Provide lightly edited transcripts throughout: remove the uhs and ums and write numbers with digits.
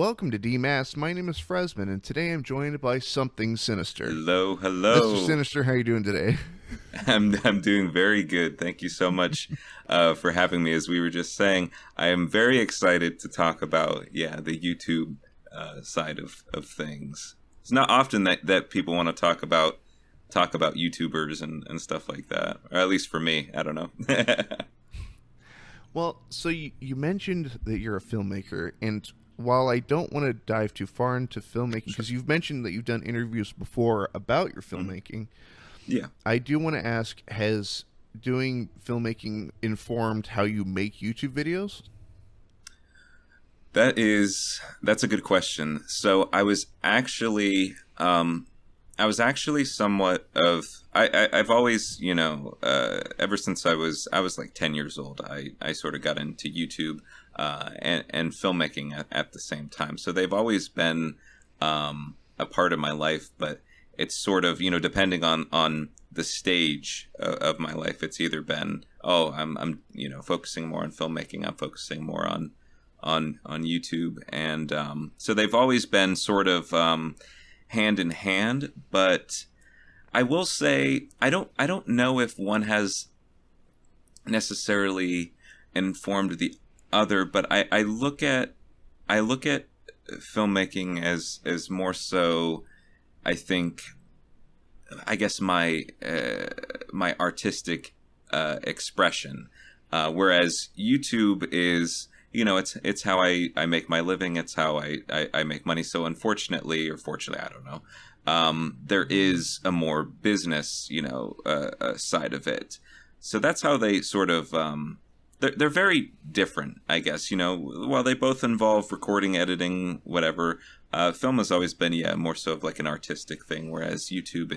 welcome to Demasked. My name is Fresman, and today I'm joined by something sinister. Hello, Mr. hello. Sinister, how are you doing today? I'm doing very good. Thank you so much for having me. As we were just saying, I am very excited to talk about the YouTube side of things. It's not often that people want to talk about YouTubers and stuff like that, or at least for me. I don't know. Well, so you mentioned that you're a filmmaker, and while I don't want to dive too far into filmmaking, because you've mentioned that you've done interviews before about your filmmaking, Yeah. I do want to ask, has doing filmmaking informed how you make YouTube videos? That's a good question. So I was actually somewhat of I've always, ever since I was like 10 years old, I sort of got into YouTube and filmmaking at the same time. So they've always been a part of my life, but it's sort of, depending on the stage of my life, it's either been, I'm focusing more on filmmaking, I'm focusing more on YouTube, and so they've always been sort of hand in hand. But I will say I don't know if one has necessarily informed the other, but I look at filmmaking as more so, I guess my artistic expression, whereas YouTube is, it's how I make my living. It's how I make money. So unfortunately, or fortunately, I don't know. There is a more business, side of it. So that's how they sort of, they're very different, I guess. While they both involve recording, editing, whatever, film has always been, more so of like an artistic thing, whereas YouTube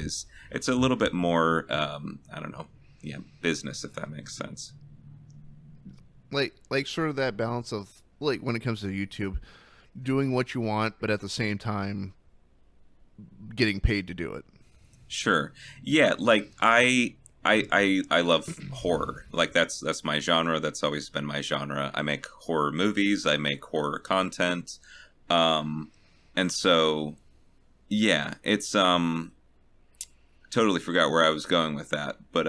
it's a little bit more, I don't know, business, if that makes sense. Like sort of that balance of, like, when it comes to YouTube, doing what you want, but at the same time getting paid to do it. Sure. Yeah, like I love horror. Like that's my genre. That's always been my genre. I make horror movies, I make horror content. And so it's totally forgot where I was going with that. But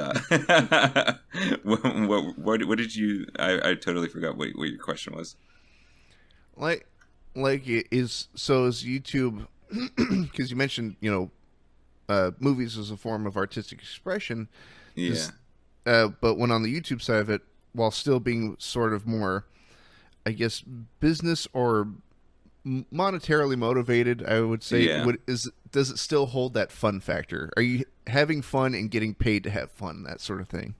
what did you I totally forgot what your question was. Like it is, so is YouTube, because you mentioned, movies as a form of artistic expression. Yeah. But when on the YouTube side of it, while still being sort of more, I guess, business or monetarily motivated, I would say, Yeah. does it still hold that fun factor? Are you having fun and getting paid to have fun, that sort of thing?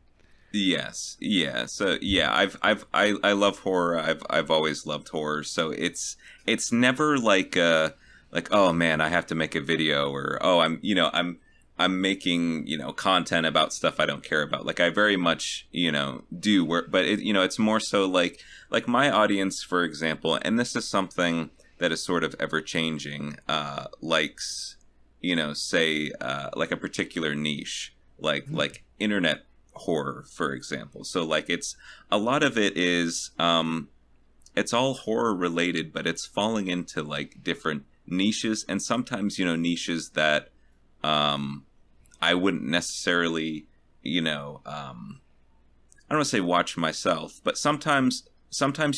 Yes. Yeah. So I love horror. I've always loved horror. So it's never like oh man, I have to make a video, or I'm making, content about stuff I don't care about. Like I very much, do work, but it's more so like my audience, for example, and this is something that is sort of ever changing, likes, say, like a particular niche, like internet horror, for example. So like it's a lot of it is, it's all horror related, but it's falling into like different niches, and sometimes, niches that, I wouldn't necessarily, I don't want to say watch myself, but sometimes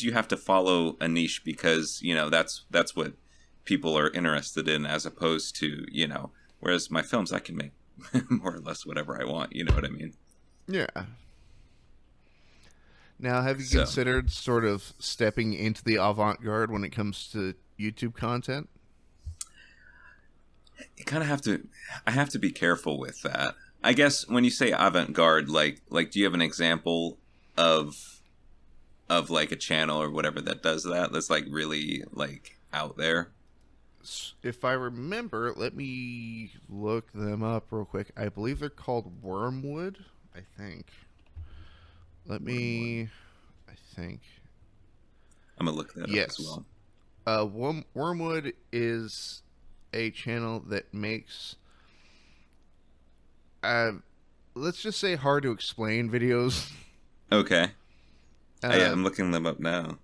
you have to follow a niche because, that's what people are interested in, as opposed to, whereas my films, I can make more or less whatever I want. You know what I mean? Yeah. Now, have you So considered sort of stepping into the avant-garde when it comes to YouTube content? you kind of I have to be careful with that. I guess when you say avant-garde, like, do you have an example of like a channel or whatever that does that? That's like really like out there. If I remember, let me look them up real quick. I believe they're called Wormwood, I think. Let Wormwood. me, I think. I'm gonna look that up as Yes. well. Wormwood is a channel that makes, uh, let's just say, hard to explain videos. Okay. Uh, I'm looking them up now.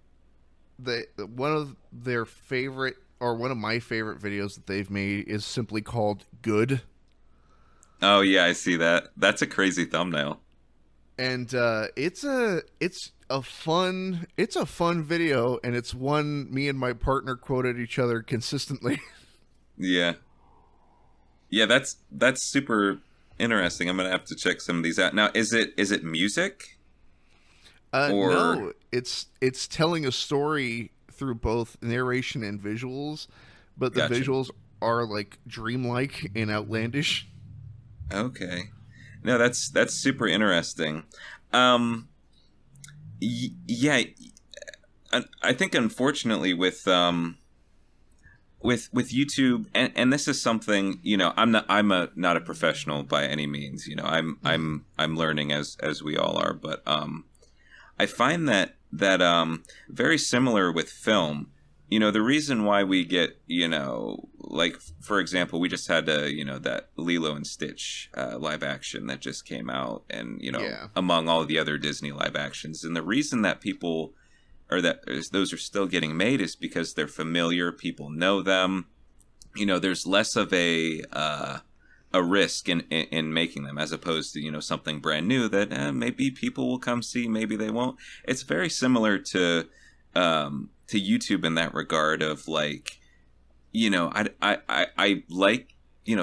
one of their favorite or one of my favorite videos that they've made is simply called "Good," Oh yeah, I see that. That's a crazy thumbnail. and it's a fun video, and it's one me and my partner quoted each other consistently. Yeah. Yeah, that's super interesting. I'm gonna have to check some of these out. Now, is it music or No, it's telling a story through both narration and visuals, but the gotcha? visuals are like dreamlike and outlandish. Okay. No, that's super interesting. Um, yeah, I think unfortunately with YouTube, and this is something, I'm not a professional by any means. I'm learning as we all are, but I find that very similar with film. The reason why we get, like for example, we just had that Lilo and Stitch live action that just came out, and Yeah. among all the other Disney live actions, and the reason that people or that those are still getting made is because they're familiar, people know them. There's less of a risk in making them, as opposed to something brand new that maybe people will come see, maybe they won't. It's very similar to YouTube in that regard of like, I like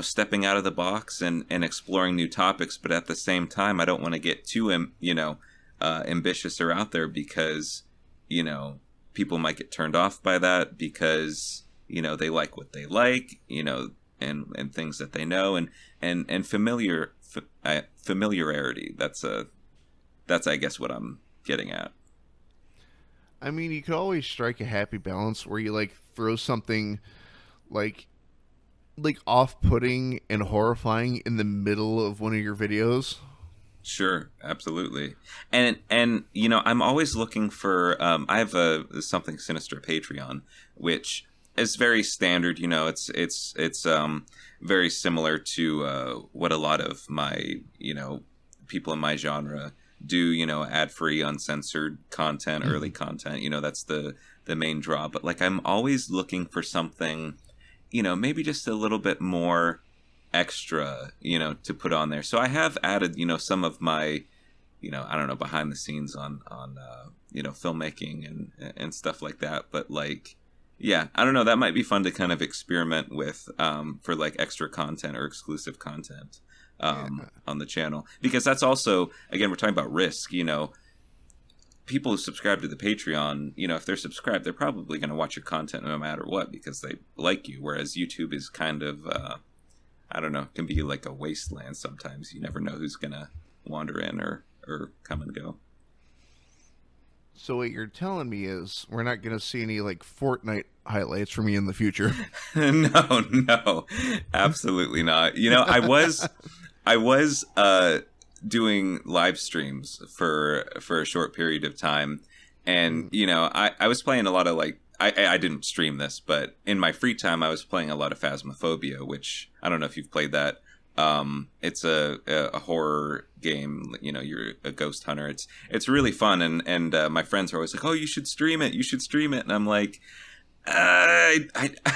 stepping out of the box and exploring new topics, but at the same time I don't want to get too ambitious or out there, because you know people might get turned off by that, because they like what they like, and things that they know, and familiarity. That's I guess what I'm getting at. I mean, you could always strike a happy balance where you like throw something like off-putting and horrifying in the middle of one of your videos. Sure, absolutely. And I'm always looking for I have a something sinister Patreon, which is very standard. It's very similar to what a lot of my people in my genre do. Ad free, uncensored content, early content. That's the main draw. But like, I'm always looking for something, maybe just a little bit more extra, to put on there. So I have added, some of my, I don't know, behind the scenes on filmmaking and stuff like that. But like, yeah, I don't know. That might be fun to kind of experiment with for like extra content or exclusive content Yeah. on the channel, because that's also, again, we're talking about risk. People who subscribe to the Patreon, if they're subscribed, they're probably going to watch your content no matter what, because they like you. Whereas YouTube is kind of I don't know, can be like a wasteland sometimes. You never know who's gonna wander in or come and go. So what you're telling me is we're not going to see any like Fortnite highlights from me in the future. No, no, absolutely not. I was doing live streams for a short period of time, and Mm. I was playing a lot of like, I didn't stream this, but in my free time I was playing a lot of Phasmophobia, which I don't know if you've played that. It's a horror game. You're a ghost hunter. It's really fun, and my friends are always like, "Oh, you should stream it. You should stream it." And I'm like, I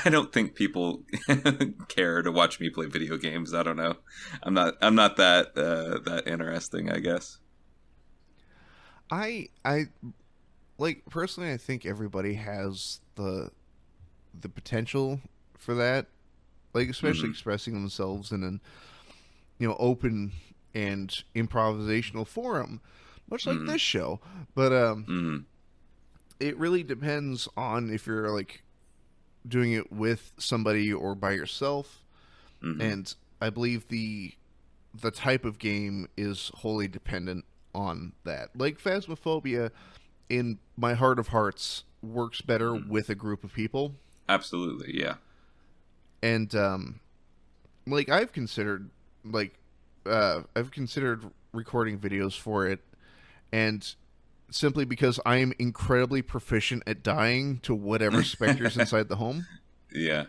don't think people care to watch me play video games. I don't know. I'm not that interesting, I guess. I like personally I think everybody has the potential for that. Like especially Hmm. expressing themselves in an open and improvisational forum, much like Hmm. this show. But Hmm. it really depends on if you're like doing it with somebody or by yourself. Hmm. And I believe the type of game is wholly dependent on that. Like Phasmophobia, in my heart of hearts, works better Hmm. with a group of people. Absolutely, yeah. And like like I've considered recording videos for it, and simply because I am incredibly proficient at dying to whatever specters inside the home. Yeah.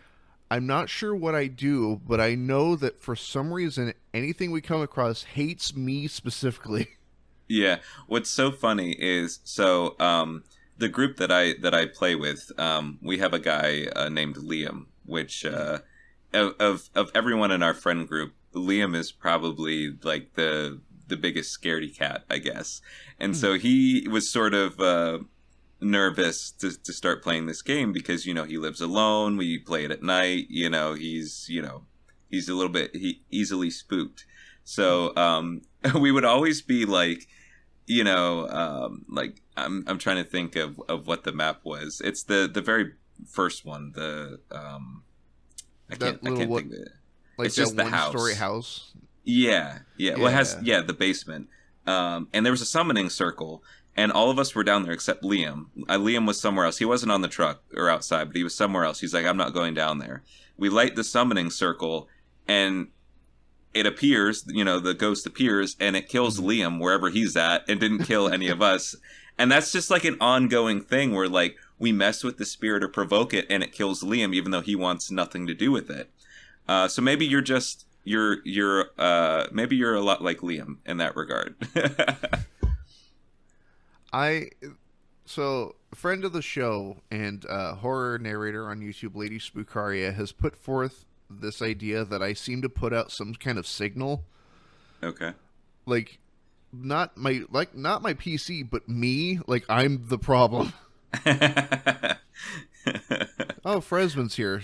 I'm not sure what I do, but I know that for some reason anything we come across hates me specifically. Yeah. What's so funny is, the group that I play with, we have a guy named Liam, which of everyone in our friend group, Liam is probably like the biggest scaredy cat, I guess. And Hmm. so he was sort of nervous to start playing this game because he lives alone. We play it at night. He's a little bit easily spooked. So we would always be like, like I'm trying to think of what the map was. It's the very first one. The That I little can't what think of it. like It's that just the one story house. house. Yeah, yeah. Well, it has Yeah. the basement. And there was a summoning circle, and all of us were down there except Liam. Liam was somewhere else. He wasn't on the truck or outside, but he was somewhere else. He's like, I'm not going down there. We light the summoning circle, and it appears. The ghost appears, and it kills Mhm. Liam wherever he's at, and didn't kill any of us. And that's just like an ongoing thing where like we mess with the spirit or provoke it, and it kills Liam, even though he wants nothing to do with it. So maybe maybe you're a lot like Liam in that regard. I so a friend of the show and horror narrator on YouTube, Lady Spookaria, has put forth this idea that I seem to put out some kind of signal, Okay. like not my PC, but me, like I'm the problem. Oh, Fresman's here.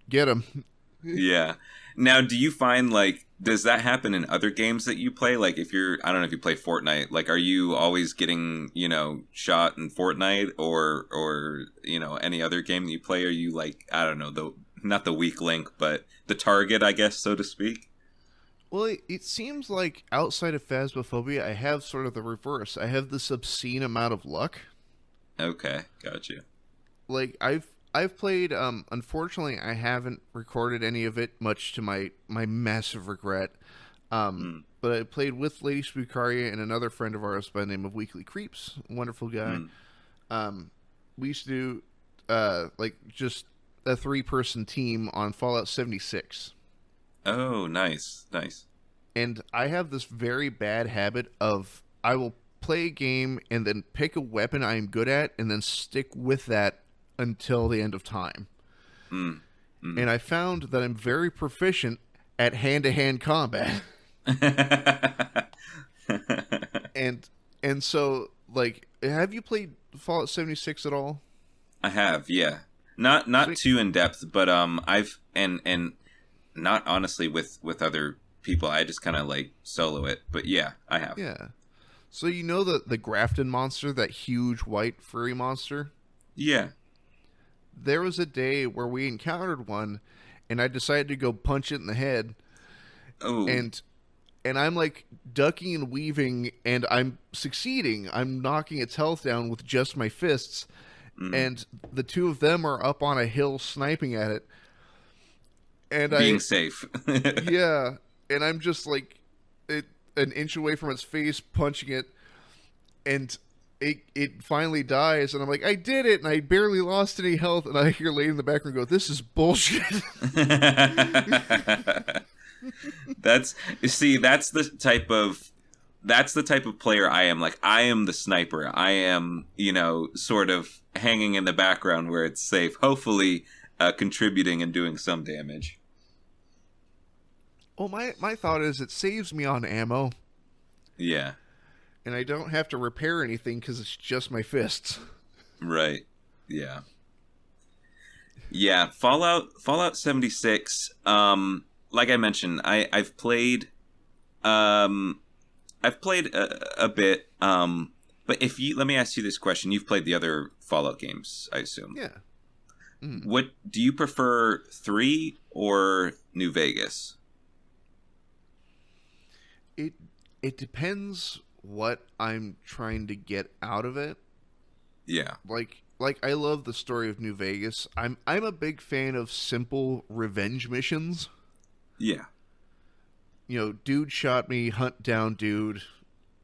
Get him. Yeah. Now, do you find like does that happen in other games that you play? Like if I don't know if you play Fortnite, like are you always getting, shot in Fortnite or any other game that you play? Are you like, I don't know, not the weak link, but the target, I guess, so to speak? Well, it seems like outside of Phasmophobia, I have sort of the reverse. I have this obscene amount of luck. Okay, got you. Like I've played. Unfortunately, I haven't recorded any of it, much to my massive regret. Mm, But I played with Lady Spookaria and another friend of ours by the name of Weekly Creeps, a wonderful guy. mm. Um, we used to do like just a 3-person team on Fallout 76. Oh, nice, nice. And I have this very bad habit of I will play a game and then pick a weapon I am good at and then stick with that until the end of time. Mm, mm. And I found that I'm very proficient at hand-to-hand combat. and and so like have you played Fallout 76 at all? I have, yeah. Not So, too in depth, but I've and not honestly with other people. I just kind of like solo it, but yeah, I have. yeah. So you know the Grafton monster, that huge white furry monster? Yeah. There was a day where we encountered one and I decided to go punch it in the head Oh. and I'm like ducking and weaving and I'm succeeding. I'm knocking its health down with just my fists Mm. and the two of them are up on a hill sniping at it. And Being safe. yeah, and I'm just like an inch away from its face punching it and it finally dies and I'm like, I did it and I barely lost any health and I hear Lady in the background go, this is bullshit. That's you see, that's the type of player I am. Like I am the sniper. I am, sort of hanging in the background where it's safe, hopefully contributing and doing some damage. Well, my thought is it saves me on ammo Yeah. and I don't have to repair anything because it's just my fists. Right. Yeah. Yeah, Fallout 76. Like I mentioned, I've played a bit. But if you let me ask you this question: you've played the other Fallout games, I assume. Yeah. Mm. What do you prefer, 3 or New Vegas? It it depends what I'm trying to get out of it. Yeah. Like I love the story of New Vegas. I'm a big fan of simple revenge missions. Yeah. Dude shot me, hunt down dude,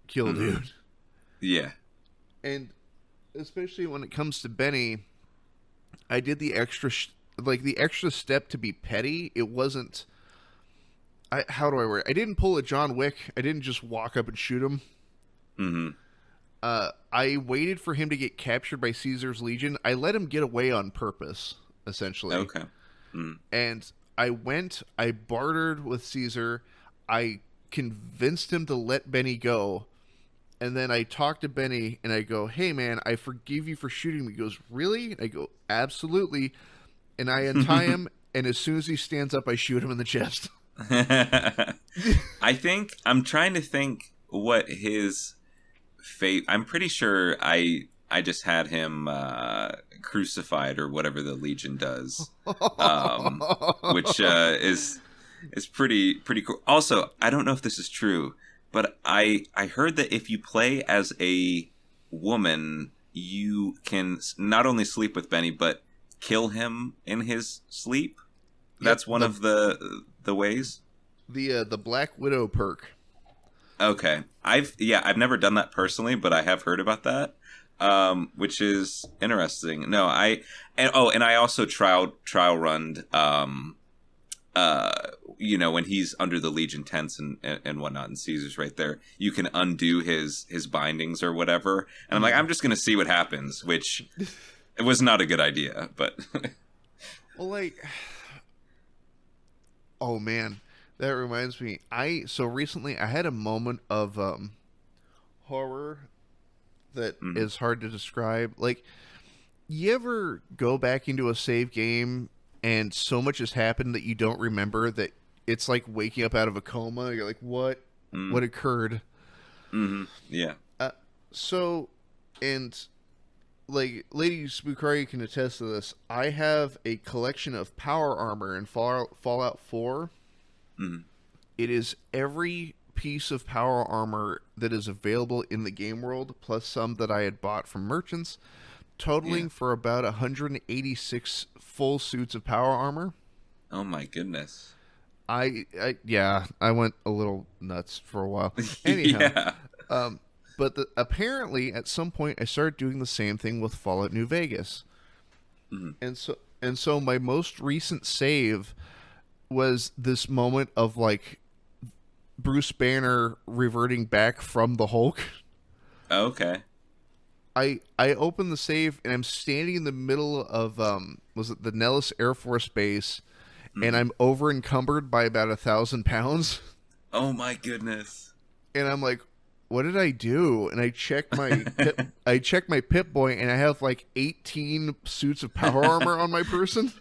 kill Mhm. dude. Yeah. And especially when it comes to Benny, I did the extra step to be petty. It wasn't how do I word it? I didn't pull a John Wick. I didn't just walk up and shoot him. Hmm. I waited for him to get captured by Caesar's legion. I let him get away on purpose, essentially. Okay. Mm. And I bartered with Caesar. I convinced him to let Benny go. And then I talked to Benny and I go, "Hey man, I forgive you for shooting me." He goes, "Really?" And I go, "Absolutely." And I untie him, and as soon as he stands up, I shoot him in the chest. I'm trying to think what his fate. I'm pretty sure I just had him crucified or whatever the Legion does, which is pretty cool. Also, I don't know if this is true, but I heard that if you play as a woman, you can not only sleep with Benny but kill him in his sleep. That's one of the ways. The Black Widow perk. Okay, I've never done that personally, but I have heard about that, which is interesting. No, and I also trial runned, when he's under the Legion tents and whatnot, and Caesar's right there, you can undo his bindings or whatever, and I'm like, I'm just gonna see what happens, which it was not a good idea, but well, like, oh man. That reminds me, so recently I had a moment of horror that is hard to describe. Like, you ever go back into a save game and so much has happened that you don't remember, that it's like waking up out of a coma? You're like, what occurred? Mm-hmm. Yeah. So, and like Lady Spookari can attest to this, I have a collection of power armor in Fallout 4. Mm-hmm. It is every piece of power armor that is available in the game world, plus some that I had bought from merchants, totaling for about 186 full suits of power armor. Oh my goodness. I went a little nuts for a while. Anyhow, but apparently at some point I started doing the same thing with Fallout New Vegas. Mm-hmm. And so my most recent save was this moment of like Bruce Banner reverting back from the Hulk. Okay. I opened the save and I'm standing in the middle of was it the Nellis Air Force Base, and I'm over encumbered by about 1,000 pounds. Oh my goodness. And I'm like, what did I do? And I check my my Pip-Boy, and I have like 18 suits of power armor on my person.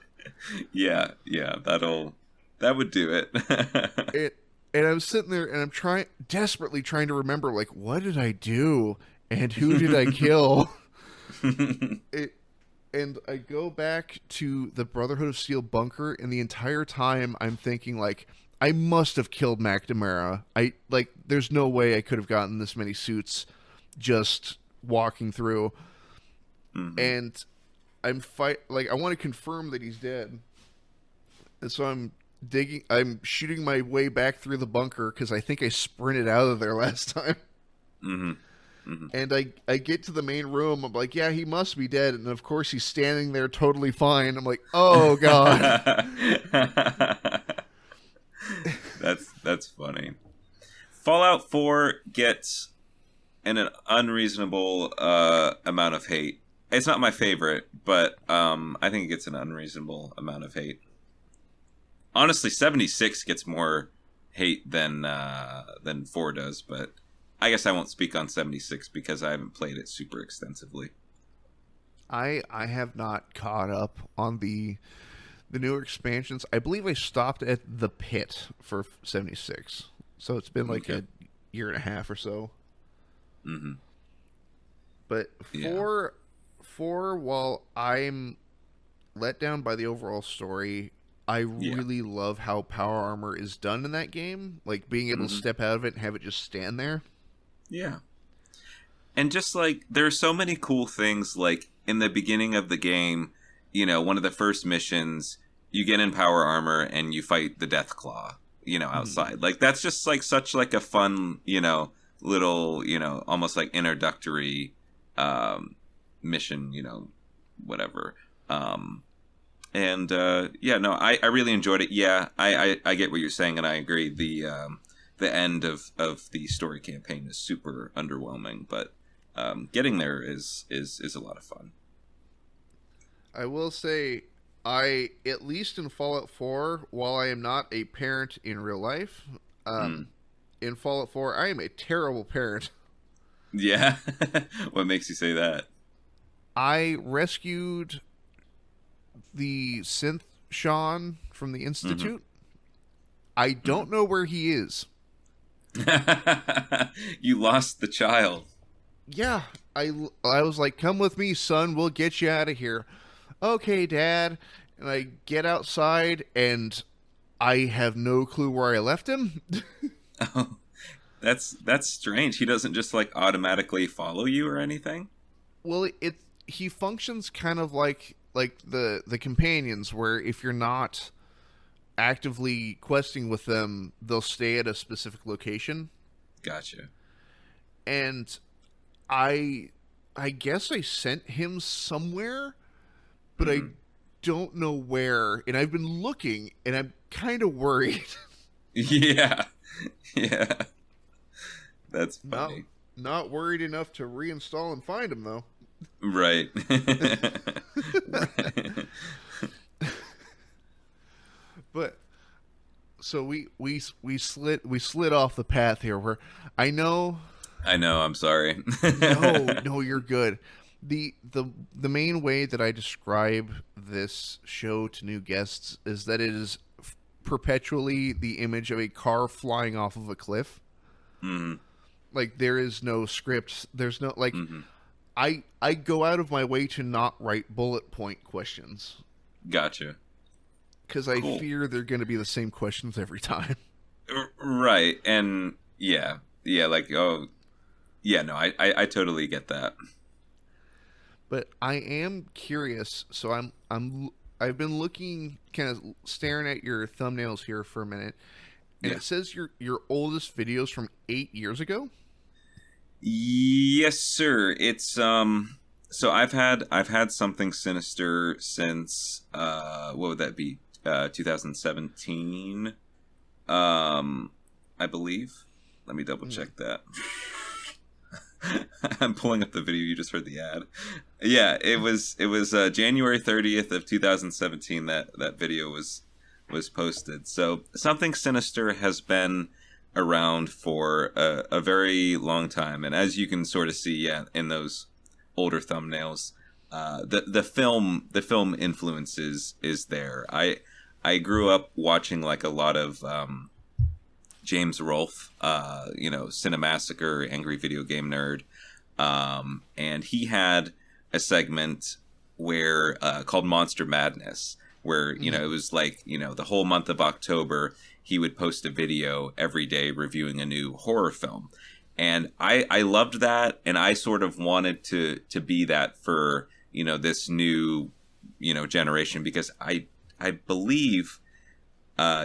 Yeah, that would do it. And I'm sitting there and I'm desperately trying to remember, like, what did I do and who did I kill? And I go back to the Brotherhood of Steel bunker, and the entire time I'm thinking, like, I must have killed McNamara. There's no way I could have gotten this many suits just walking through. Mm-hmm. And I want to confirm that he's dead. And so I'm shooting my way back through the bunker because I think I sprinted out of there last time. Mm-hmm. Mm-hmm. And I get to the main room. I'm like, yeah, he must be dead. And of course he's standing there totally fine. I'm like, oh God. That's funny. Fallout 4 gets an unreasonable amount of hate. It's not my favorite, but I think it gets an unreasonable amount of hate. Honestly, 76 gets more hate than 4 does, but I guess I won't speak on 76 because I haven't played it super extensively. I have not caught up on the newer expansions. I believe I stopped at the pit for 76. So it's been like a year and a half or so. Mm-hmm. But for while I'm let down by the overall story, I really love how power armor is done in that game. Like being able to step out of it and have it just stand there. Yeah. And just like, there are so many cool things, like in the beginning of the game, one of the first missions, you get in power armor and you fight the Death Claw, outside. Like, that's just like such like a fun, little, almost like introductory mission, whatever. I really enjoyed it. Yeah, I get what you're saying, and I agree. The end of the story campaign is super underwhelming, but getting there is a lot of fun. I will say, I at least in Fallout 4, while I am not a parent in real life, Mm. in Fallout 4, I am a terrible parent. Yeah. What makes you say that? I rescued the synth Sean from the Hmm. Institute. I Hmm. don't know where he is. You lost the child. Yeah, I was like, "Come with me, son. We'll get you out of here." Okay, Dad. And I get outside, and I have no clue where I left him. Oh, that's strange. He doesn't just like automatically follow you or anything. Well, it he functions kind of like the companions, where if you're not actively questing with them, they'll stay at a specific location. Gotcha. And I I guess I sent him somewhere, but I Hmm. don't know where. And I've been looking, and I'm kind of worried. Yeah. Yeah. That's not funny. not worried enough to reinstall and find him though. Right. Right. But so we slid off the path here. Where I know, I know, I'm sorry. no, you're good. The main way that I describe this show to new guests is that it is perpetually the image of a car flying off of a cliff. Hmm. Like there is no script. There's no like Hmm. I go out of my way to not write bullet point questions Gotcha. because I Cool. fear they're going to be the same questions every time. Right. And yeah. Yeah, like oh yeah, no, I totally get that. But I am curious, so I've been looking, kind of staring at your thumbnails here for a minute, and Yeah. it says your oldest videos from 8 years ago. Yes, sir. It's so I've had something sinister since what would that be? 2017. I believe. Let me double Hmm. check that. I'm pulling up the video. You just heard the ad. Yeah, it was January 30th of 2017 that video was posted. So something sinister has been around for a very long time, and as you can sort of see, yeah, in those older thumbnails, the film influence is there. I grew up watching like a lot of James Rolfe, Cinemassacre, Angry Video Game Nerd, and he had a segment where called Monster Madness, where it Hmm. was like the whole month of October he would post a video every day reviewing a new horror film, and I loved that, and I sort of wanted to be that for this new generation, because I believe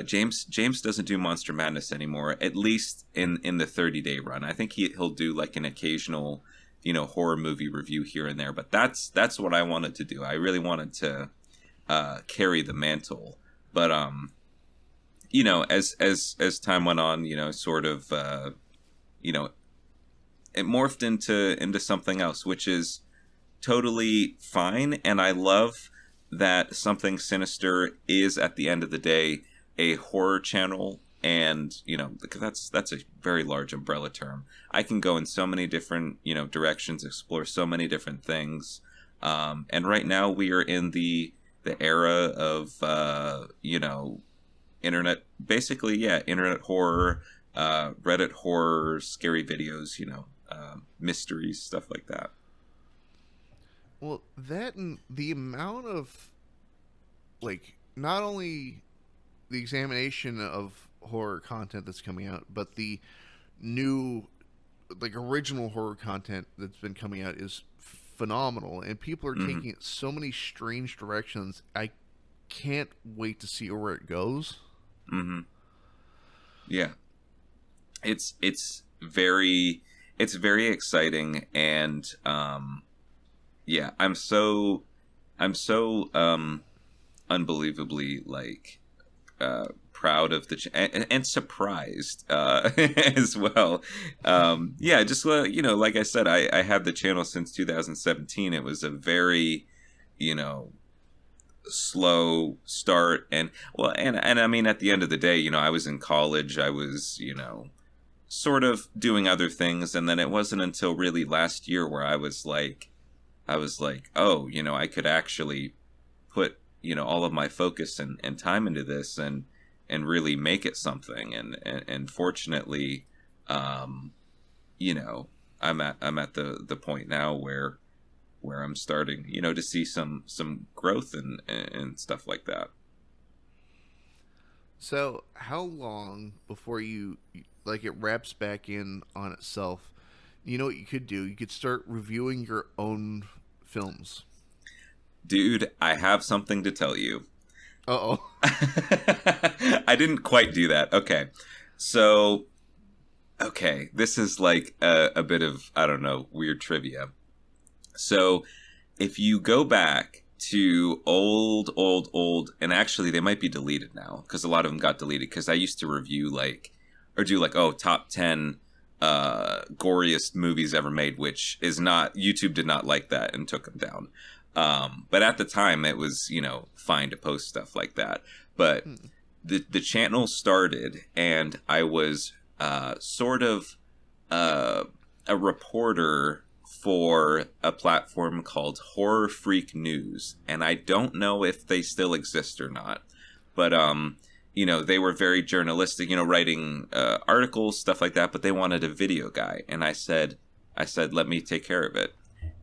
James doesn't do Monster Madness anymore, at least in the 30-day run. I think he'll do like an occasional, horror movie review here and there. But that's what I wanted to do. I really wanted to carry the mantle. But as time went on, sort of, you know, it morphed into something else, which is totally fine. And I love that Something Sinister is, at the end of the day, a horror channel. And because that's a very large umbrella term. I can go in so many different directions, explore so many different things. And right now we are in the era of internet, basically, yeah, internet horror, Reddit horror, scary videos, mysteries, stuff like that. Well, that and the amount of, like, not only the examination of horror content that's coming out, but the new, like, original horror content that's been coming out is phenomenal, and people are Hmm. taking it so many strange directions. I can't wait to see where it goes. Hmm. Yeah, it's very exciting, and yeah, I'm so unbelievably like proud of and surprised as well. Yeah, just like I said, I had the channel since 2017. It was a very, slow start, and I mean, at the end of the day, I was in college. I was, sort of doing other things, and then it wasn't until really last year where I was like, oh, I could actually put all of my focus and time into this and really make it something. And fortunately, I'm at the point now where I'm starting to see some growth and stuff like that. So, how long before it wraps back in on itself? You know what you could do? You could start reviewing your own films. Dude, I have something to tell you. Uh-oh. I didn't quite do that. Okay. So, this is like a bit of, I don't know, weird trivia. So, if you go back to old, and actually they might be deleted now, because a lot of them got deleted, because I used to review top 10 goriest movies ever made, which is not, YouTube did not like that and took them down. But at the time it was, fine to post stuff like that. But the channel started, and I was sort of a reporter for a platform called Horror Freak News, and I don't know if they still exist or not, but they were very journalistic, writing articles, stuff like that, but they wanted a video guy, and I said let me take care of it.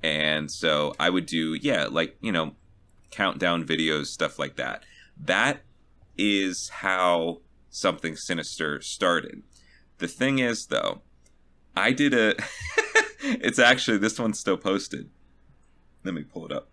And so I would do countdown videos, stuff like that. That is how Something Sinister started. The thing is, though, I did a it's actually, this one's still posted. Let me pull it up.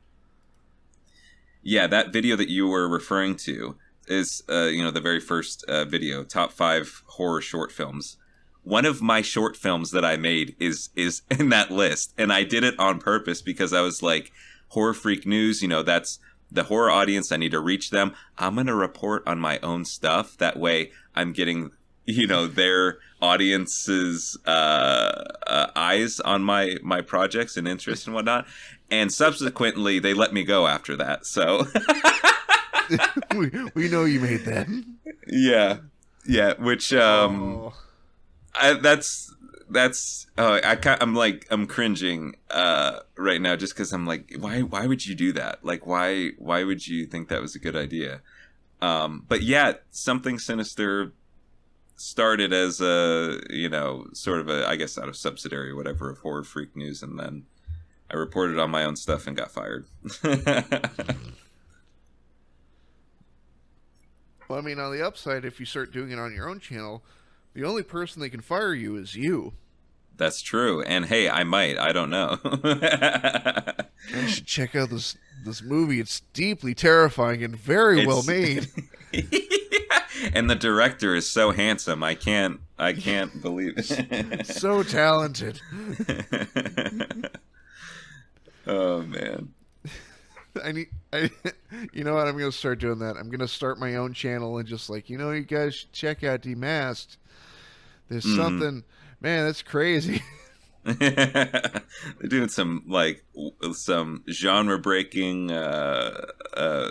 Yeah, that video that you were referring to is, the very first video, top 5 horror short films. One of my short films that I made is in that list, and I did it on purpose because I was like, Horror Freak News, that's the horror audience. I need to reach them. I'm going to report on my own stuff. That way I'm getting, their audience's eyes on my projects and interests and whatnot. And subsequently, they let me go after that. So we know you made that. Yeah. Which I'm cringing right now, just because I'm like, why would you do that? Like, why would you think that was a good idea? But yeah, Something Sinister started as a, sort of a, I guess, out of subsidiary or whatever of Horror Freak News, and then I reported on my own stuff and got fired. Well, I mean, on the upside, if you start doing it on your own channel, the only person they can fire you is you. That's true. And hey, I might. I don't know. You should check out this movie. It's deeply terrifying and very well made. And the director is so handsome. I can't believe it. So talented. Oh man. You know what? I'm going to start doing that. I'm going to start my own channel and just you guys should check out Demasked. There's something, man, that's crazy. They're doing some genre breaking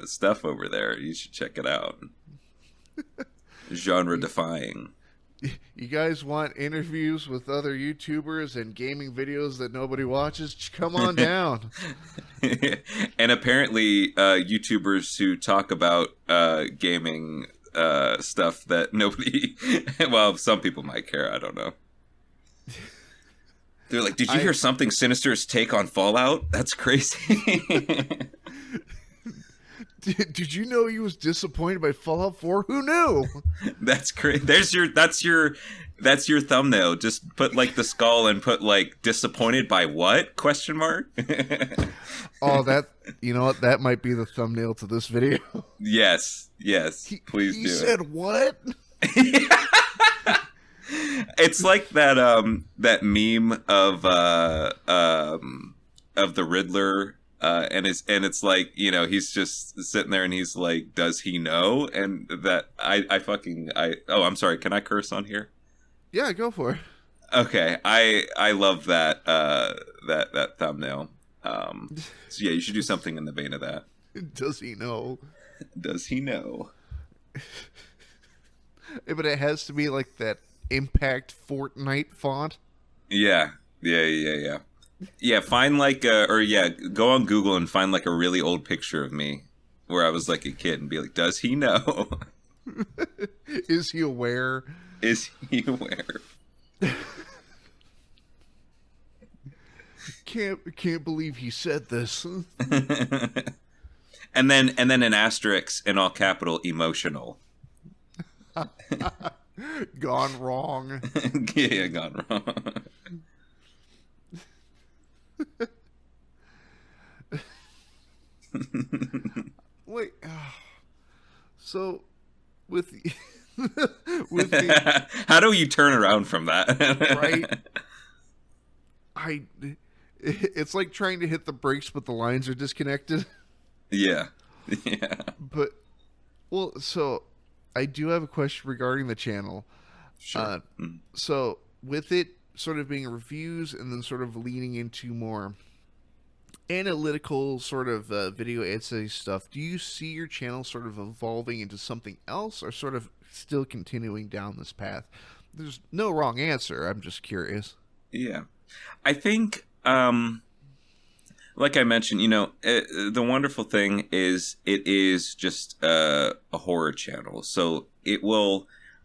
stuff over there. You should check it out. Genre defying. You guys want interviews with other YouTubers and gaming videos that nobody watches? Come on down. And apparently YouTubers who talk about gaming stuff that nobody well, some people might care, I don't know. They're like, did you hear Something Sinister's take on Fallout? That's crazy. Did you know he was disappointed by Fallout 4? Who knew? That's great. That's your thumbnail. Just put the skull and put disappointed by what? Question mark. Oh, you know what? That might be the thumbnail to this video. Yes. Please do. He said what? It's like that meme of the Riddler it's like, he's just sitting there and he's like, does he know? And that oh, I'm sorry, can I curse on here? Yeah, go for it. Okay, I love that thumbnail. So yeah, you should do something in the vein of that. Does he know? Does he know? But it has to be like that Impact Fortnite font. Yeah, yeah. Yeah, find like go on Google and find like a really old picture of me where I was like a kid and be like, does he know? Is he aware? Is he aware? Can't believe he said this. and then an asterisk in all capital, emotional. Gone wrong. Yeah, gone wrong. Wait. So, with the, with the, how do you turn around from that? Right. It's like trying to hit the brakes, but the lines are disconnected. Yeah. But, well, so I do have a question regarding the channel. Sure. So with it sort of being reviews and then sort of leaning into more analytical sort of video essay stuff, do you see your channel sort of evolving into something else or sort of still continuing down this path? There's no wrong answer. I'm just curious. Yeah. I think, like I mentioned, the wonderful thing is it is just a horror channel. So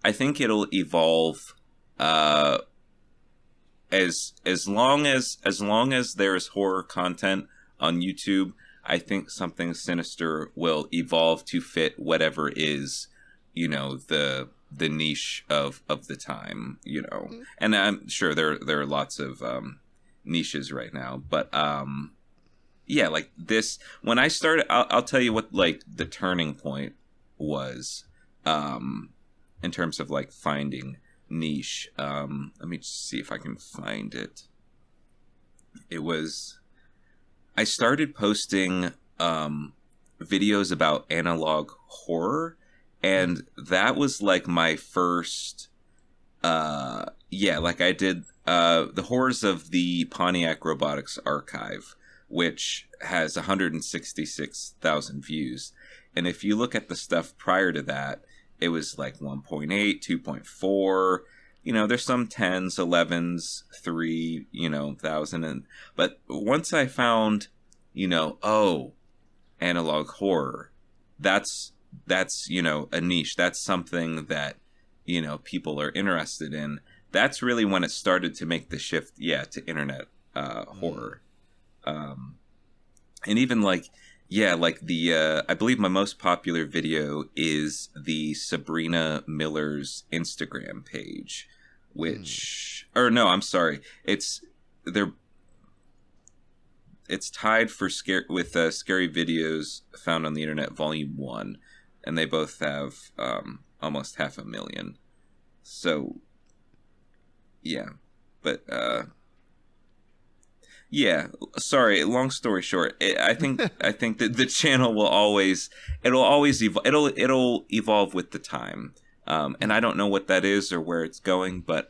I think it'll evolve as long as there's horror content on YouTube. I think something Sinister will evolve to fit whatever is, the niche of the time, and I'm sure there are lots of niches right now, but yeah, like this, when I started, I'll tell you what like the turning point was in terms of like finding niche. Let me just see if I can find it. I started posting videos about analog horror, and that was like my first like I did the horrors of the Pontiac Robotics Archive, which has 166,000 views. And if you look at the stuff prior to that, it was like 1.8, 2.4. There's some 10s, 11s, 3, thousand. But once I found, analog horror, that's a niche. That's something that, people are interested in. That's really when it started to make the shift, to internet horror. And even like the I believe my most popular video is the Sabrina Miller's Instagram page, which or no, I'm sorry, it's tied for scary videos found on the internet volume 1, and they both have almost 500,000. So yeah, but yeah, sorry, long story short, I think that the channel will always it'll evolve with the time, and I don't know what that is or where it's going, but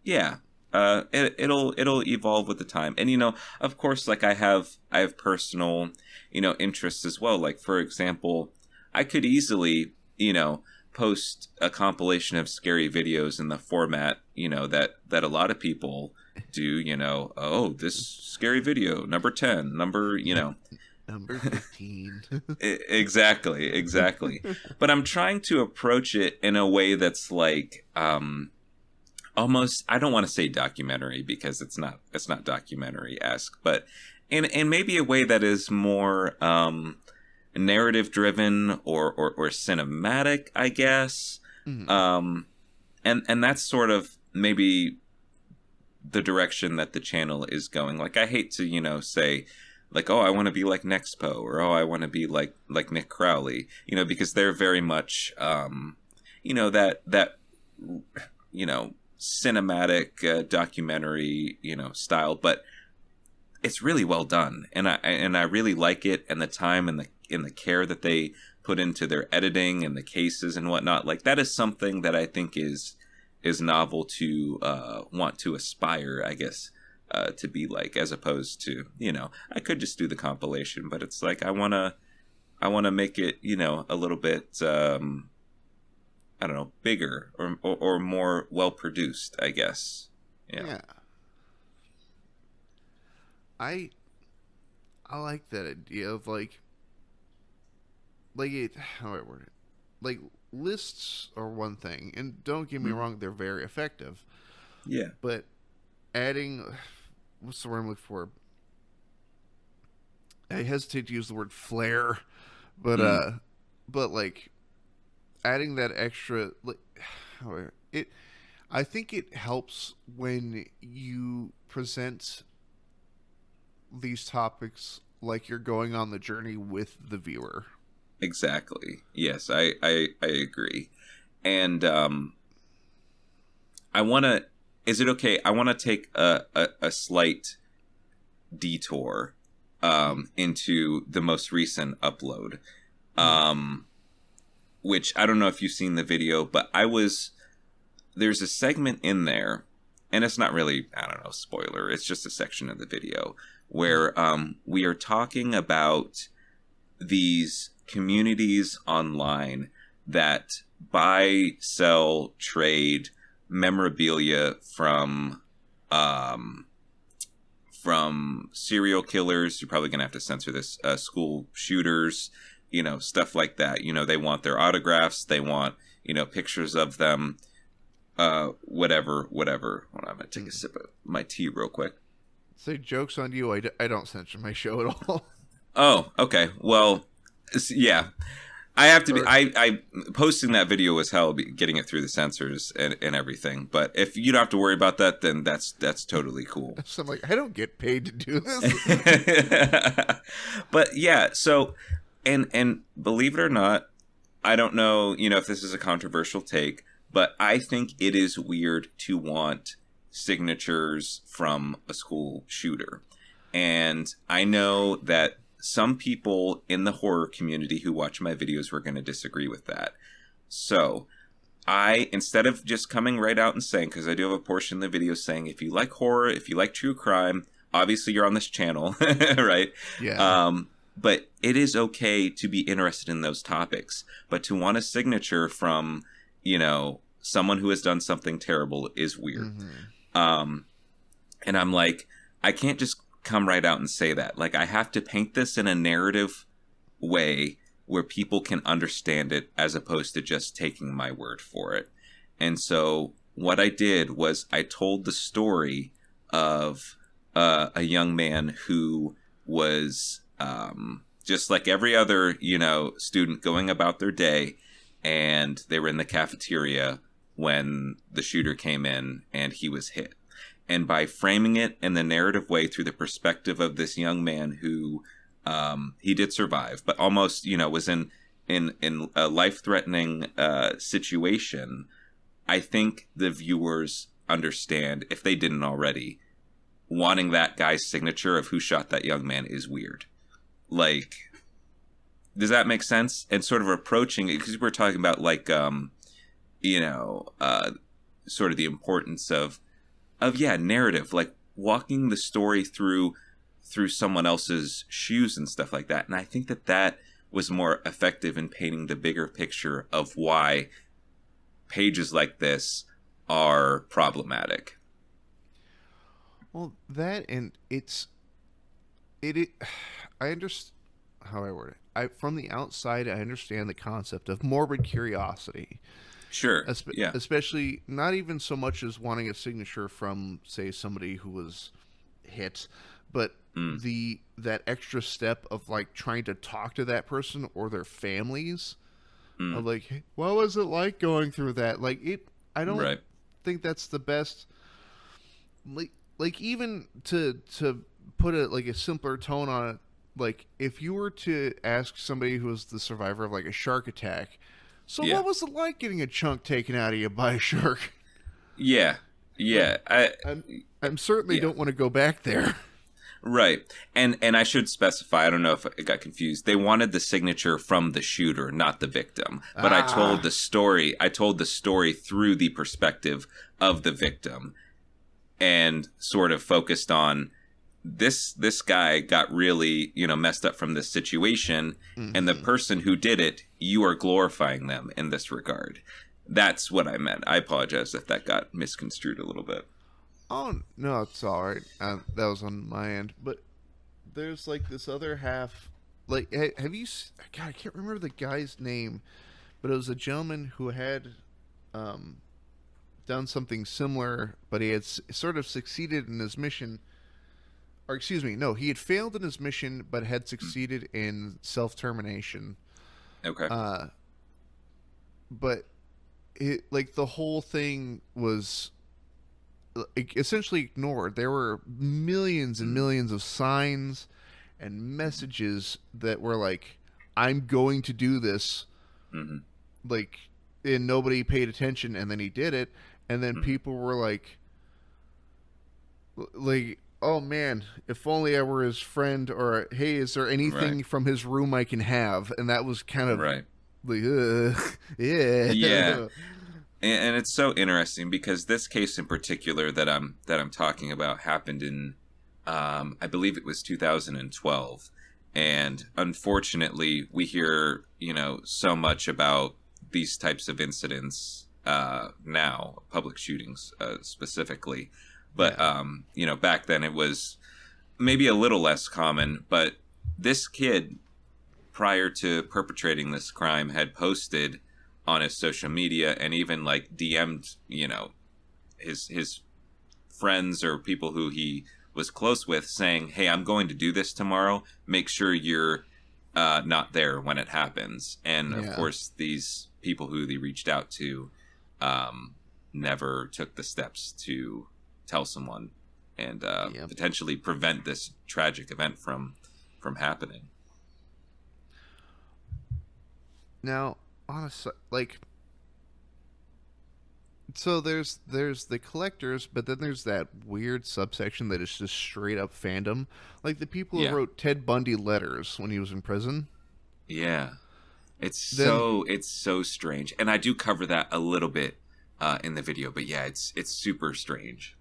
it'll evolve with the time. And of course, like I have personal interests as well. Like, for example, I could easily post a compilation of scary videos in the format that a lot of people do. Oh, this scary video number 10, number number 15. Exactly. But I'm trying to approach it in a way that's like almost, I don't want to say documentary, because it's not documentary-esque, but in maybe a way that is more narrative driven or cinematic, I guess. And that's sort of maybe the direction that the channel is going. Like, I hate to say like, oh, I want to be like Nexpo, or oh, I want to be like Nick Crowley, because they're very much that cinematic documentary style. But it's really well done, and I really like it, and the time and the care that they put into their editing and the cases and whatnot. Like that is something that I think is novel to want to aspire, I guess, to be like, as opposed to, I could just do the compilation, but it's like I want to make it, a little bit, I don't know, bigger or more well produced, I guess. Yeah. Yeah. I I like that idea of like it how do I word it? Like lists are one thing, and don't get me Mm. wrong, they're very effective. Yeah. But adding what's the word I'm looking for? I hesitate to use the word flair, but Mm. like adding that extra like it I think it helps when you present these topics like you're going on the journey with the viewer. Exactly. Yes, I agree. And I want to. Is it okay? I want to take a slight detour into the most recent upload, Mm. um, which I don't know if you've seen the video, but there's a segment in there, and it's not really, I don't know, spoiler. It's just a section of the video where we are talking about these communities online that buy, sell, trade memorabilia um, from serial killers. You're probably gonna have to censor this. School shooters, stuff like that. They want their autographs. They want pictures of them. Whatever. Hold on, I'm gonna take a sip of my tea real quick. Say jokes on you. I don't censor my show at all. Oh, okay. Well, yeah. I have to be. Or I posting that video was hell, getting it through the censors and everything. But if you don't have to worry about that, then that's totally cool. so I'm like, I don't get paid to do this. But yeah, so and believe it or not, I don't know, if this is a controversial take, but I think it is weird to want signatures from a school shooter. And I know that some people in the horror community who watch my videos were going to disagree with that. So instead of just coming right out and saying, because I do have a portion of the video saying, if you like horror, if you like true crime, obviously you're on this channel, right? Yeah. But it is okay to be interested in those topics, but to want a signature from, someone who has done something terrible is weird. Mm-hmm. And I'm like, I can't just come right out and say that. Like, I have to paint this in a narrative way where people can understand it as opposed to just taking my word for it. And so what I did was I told the story of a young man who was just like every other, student going about their day, and they were in the cafeteria when the shooter came in and he was hit. And by framing it in the narrative way through the perspective of this young man who he did survive, but almost, was in a life-threatening situation, I think the viewers understand, if they didn't already, wanting that guy's signature of who shot that young man is weird. Like, does that make sense? And sort of approaching it, because we're talking about like, sort of the importance of narrative, like walking the story through someone else's shoes and stuff like that. And I think that was more effective in painting the bigger picture of why pages like this are problematic. Well, that and it I understand how I word it. From the outside, I understand the concept of morbid curiosity. Sure. Yeah. Especially not even so much as wanting a signature from, say, somebody who was hit, but Mm. that extra step of like trying to talk to that person or their families Mm. of like, hey, what was it like going through that? Like I don't Right. think that's the best. Like even to put a simpler tone on it, like if you were to ask somebody who was the survivor of like a shark attack, so Yeah. what was it like getting a chunk taken out of you by a shark? Yeah. Like Yeah. I'm certainly Yeah. don't want to go back there. Right. And I should specify, I don't know if I got confused. They wanted the signature from the shooter, not the victim. But Ah, I told the story through the perspective of the victim and sort of focused on this guy got really, messed up from this situation, and the hmm. person who did it, you are glorifying them in this regard. That's what I meant. I apologize if that got misconstrued a little bit. Oh no, it's all right. That was on my end, but there's like this other half. Like, have you? God, I can't remember the guy's name, but it was a gentleman who had um, done something similar, but he had sort of succeeded in his mission. Or excuse me, no, he had failed in his mission, but had Mm. succeeded in self termination. Okay. Uh, but it like the whole thing was essentially ignored. There were millions and Mm. millions of signs and messages that were like, "I'm going to do this," Mm-hmm. like, and nobody paid attention. And then he did it, and then Mm-hmm. people were like, "Oh man, if only I were his friend," or "Hey, is there Right. anything from his room I can have?" And that was kind of Right. like, Yeah. yeah. And it's so interesting because this case in particular that I'm talking about happened in, I believe it was 2012, and unfortunately we hear so much about these types of incidents now, public shootings specifically, but Yeah. back then it was maybe a little less common. But this kid, prior to perpetrating this crime, had posted on his social media and even like DM'd, his friends or people who he was close with, saying, "Hey, I'm going to do this tomorrow. Make sure you're not there when it happens." And of Yeah. course, these people who they reached out to um, never took the steps to tell someone and Yep. potentially prevent this tragic event from happening. Now, honestly, like, so there's the collectors, but then there's that weird subsection that is just straight up fandom, like the people who Yeah, wrote Ted Bundy letters when he was in prison. yeah. Then It's so strange, and I do cover that a little bit in the video. But yeah, it's super strange.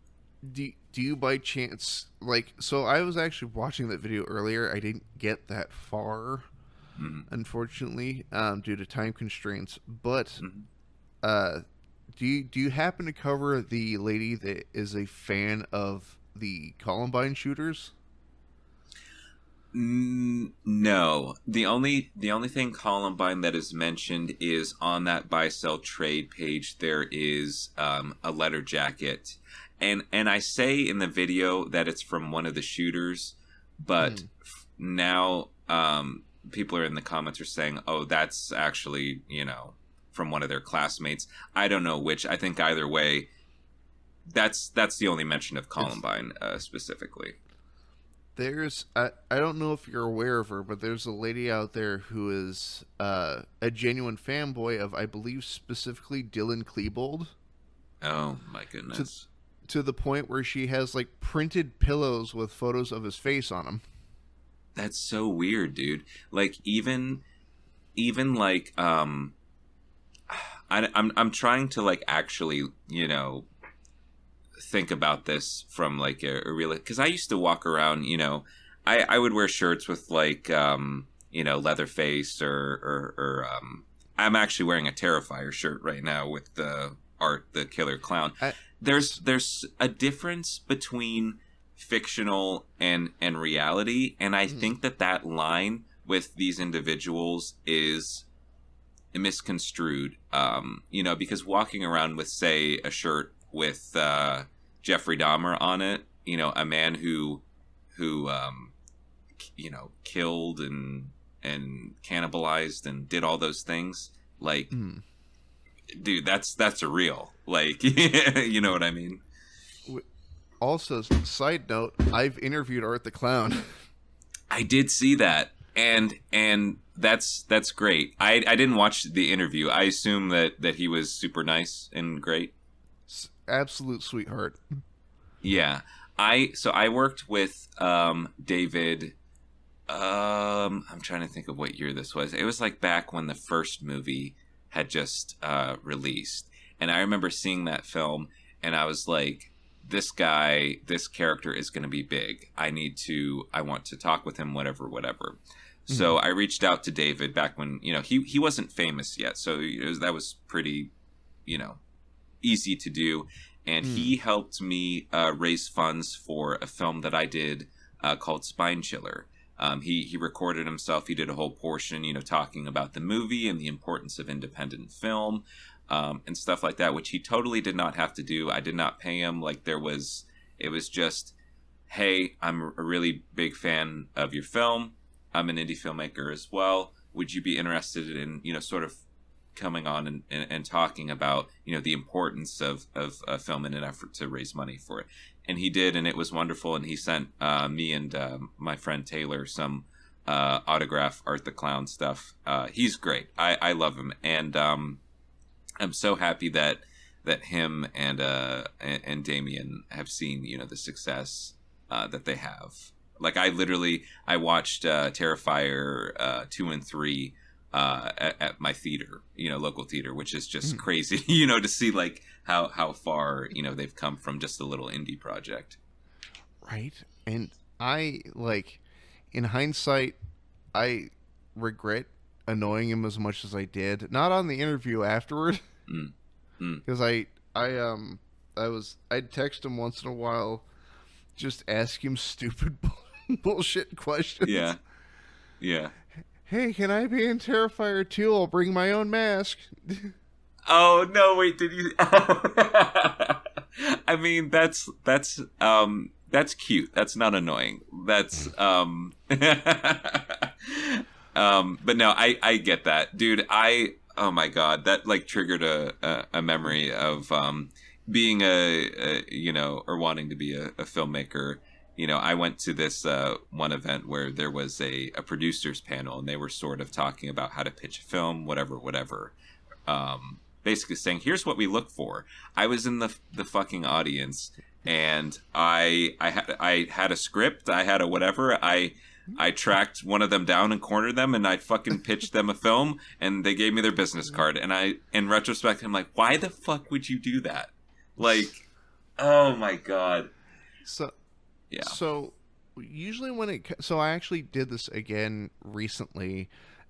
do you by chance like? So I was actually watching that video earlier. I didn't get that far, Hmm. unfortunately, due to time constraints. But Hmm. uh, do you happen to cover the lady that is a fan of the Columbine shooters? No, the only thing Columbine that is mentioned is on that buy sell trade page. There is a letter jacket, and I say in the video that it's from one of the shooters, but Mm. now people are in the comments are saying, "Oh, that's actually from one of their classmates." I don't know which. I think either way, that's the only mention of It's Columbine specifically. there's I don't know if you're aware of her, but there's a lady out there who is a genuine fanboy of, I believe, specifically Dylan Klebold, Oh my to goodness. to the point where she has like printed pillows with photos of his face on them. That's so weird, dude. Like even like I'm trying to like actually think about this from like a real, because I used to walk around, I would wear shirts with like Leatherface or I'm actually wearing a Terrifier shirt right now with the Art the Killer Clown. I, There's a difference between fictional and reality, and I mm, think that line with these individuals is misconstrued. Because walking around with, say, a shirt with Jeffrey Dahmer on it, a man who killed and cannibalized and did all those things, like, mm. dude, that's a real, like, you know what I mean. Also, side note, I've interviewed Art the Clown. I did see that, and that's great. I didn't watch the interview. I assume that he was super nice and great. Absolute sweetheart. Yeah. I worked with David. I'm trying to think of what year this was. It was like back when the first movie had just released, and I remember seeing that film, and I was like, "This guy, this character is going to be big. I want to talk with him. Whatever, whatever." So Mhm. I reached out to David back when he wasn't famous yet, so that was pretty you know easy to do, and Mm. he helped me raise funds for a film that I did called Spine Chiller. He recorded himself. He did a whole portion, talking about the movie and the importance of independent film, and stuff like that, which he totally did not have to do. I did not pay him. It was just, hey, I'm a really big fan of your film. I'm an indie filmmaker as well. Would you be interested in, sort of coming on and talking about the importance of film in an effort to raise money for it? And he did, and it was wonderful. And he sent me and my friend Taylor some autograph Art the Clown stuff. He's great. I love him, and I'm so happy that him and Damien have seen the success that they have. Like I watched Terrifier 2 and 3 at my theater, local theater, which is just Mm. crazy, to see like how far they've come from just a little indie project. Right. And I like, in hindsight, I regret annoying him as much as I did. Not on the interview afterward, Mm, mm, because I'd text him once in a while, just ask him stupid bullshit questions. yeah, yeah. Hey, can I be in Terrifier 2? I'll bring my own mask. Oh no! Wait, did you? I mean, that's cute. That's not annoying. That's But no, I get that, dude. Oh my god, that like triggered a memory of being or wanting to be a filmmaker. I went to this one event where there was a producers panel, and they were sort of talking about how to pitch a film, whatever, whatever. Basically saying, here's what we look for. I was in the fucking audience, and I had a script, I had a whatever. I tracked one of them down and cornered them, and I fucking pitched them a film, and they gave me their business card. And in retrospect, I'm like, why the fuck would you do that? Like, oh my god. So, Yeah. so usually so I actually did this again recently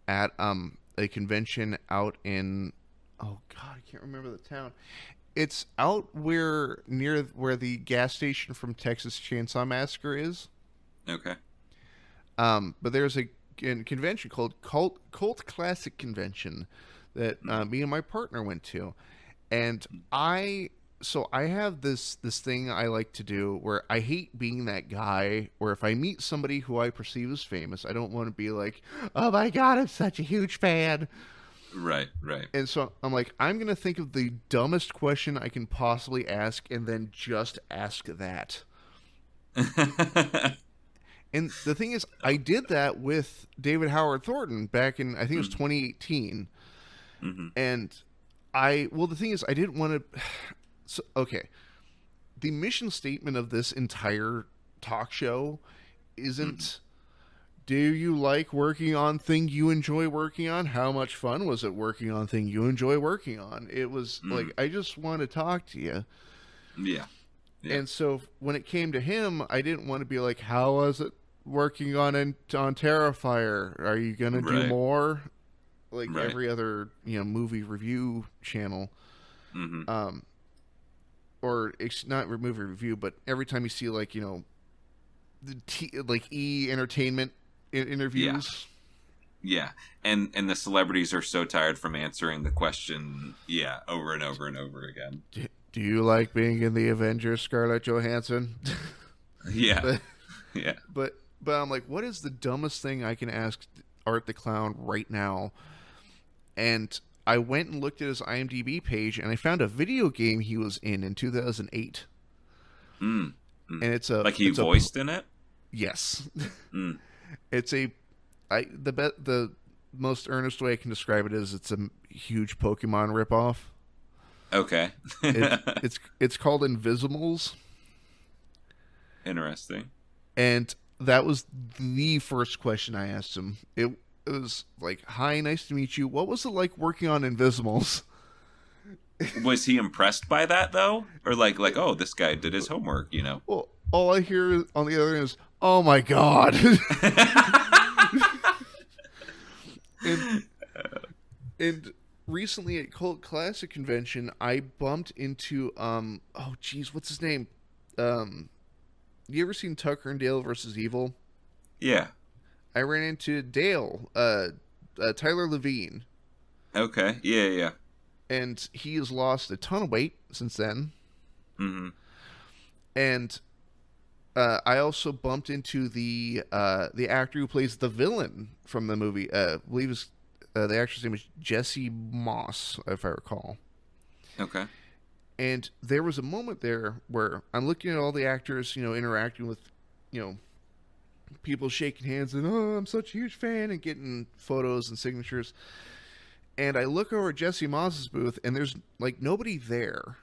at a convention out in, oh god, I can't remember the town. It's out near where the gas station from Texas Chainsaw Massacre is. Okay. But there's a convention called Cult Classic Convention that me and my partner went to, and I have this thing I like to do where I hate being that guy where if I meet somebody who I perceive as famous, I don't want to be like, oh my god, I'm such a huge fan. Right, right. And so I'm like, I'm gonna think of the dumbest question I can possibly ask, and then just ask that. And the thing is, I did that with David Howard Thornton back in, I think it was 2018. Mm-hmm. And the thing is, I didn't want to. So, okay. The mission statement of this entire talk show isn't, do you like working on thing you enjoy working on? How much fun was it working on thing you enjoy working on? It was like, I just want to talk to you. Yeah. Yeah. And so when it came to him, I didn't want to be like, how was it working on Terrifier? Are you going to do Right. more? Like Right. every other, movie review channel. Mm-hmm. Or it's not movie review, but every time you see like, like Entertainment interviews. Yeah. And the celebrities are so tired from answering the question, over and over and over again. Do you like being in the Avengers, Scarlett Johansson? Yeah. but, Yeah. but I'm like, what is the dumbest thing I can ask Art the Clown right now? And I went and looked at his IMDb page, and I found a video game he was in 2008. Mm. And it's a like he it's voiced in it. Yes. Mm. It's the most earnest way I can describe it is it's a huge Pokemon ripoff. Okay. It's called Invisimals. Interesting. And that was the first question I asked him. It was like, "Hi, nice to meet you. What was it like working on Invisimals?" Was he impressed by that though, or like oh, this guy did his homework, you know? Well, all I hear on the other end is, "Oh my god!" and and recently at Cult Classic Convention, I bumped into oh geez, what's his name? You ever seen Tucker and Dale versus Evil? Yeah. I ran into Dale, Tyler Levine, Okay. Yeah. Yeah. and he has lost a ton of weight since then. Mm-hmm. And I also bumped into the actor who plays the villain from the movie. I believe the actor's name is Jesse Moss, if I recall. Okay. And there was a moment there where I'm looking at all the actors, interacting with, people shaking hands and, "Oh, I'm such a huge fan," and getting photos and signatures. And I look over at Jesse Moss's booth, and there's like nobody there.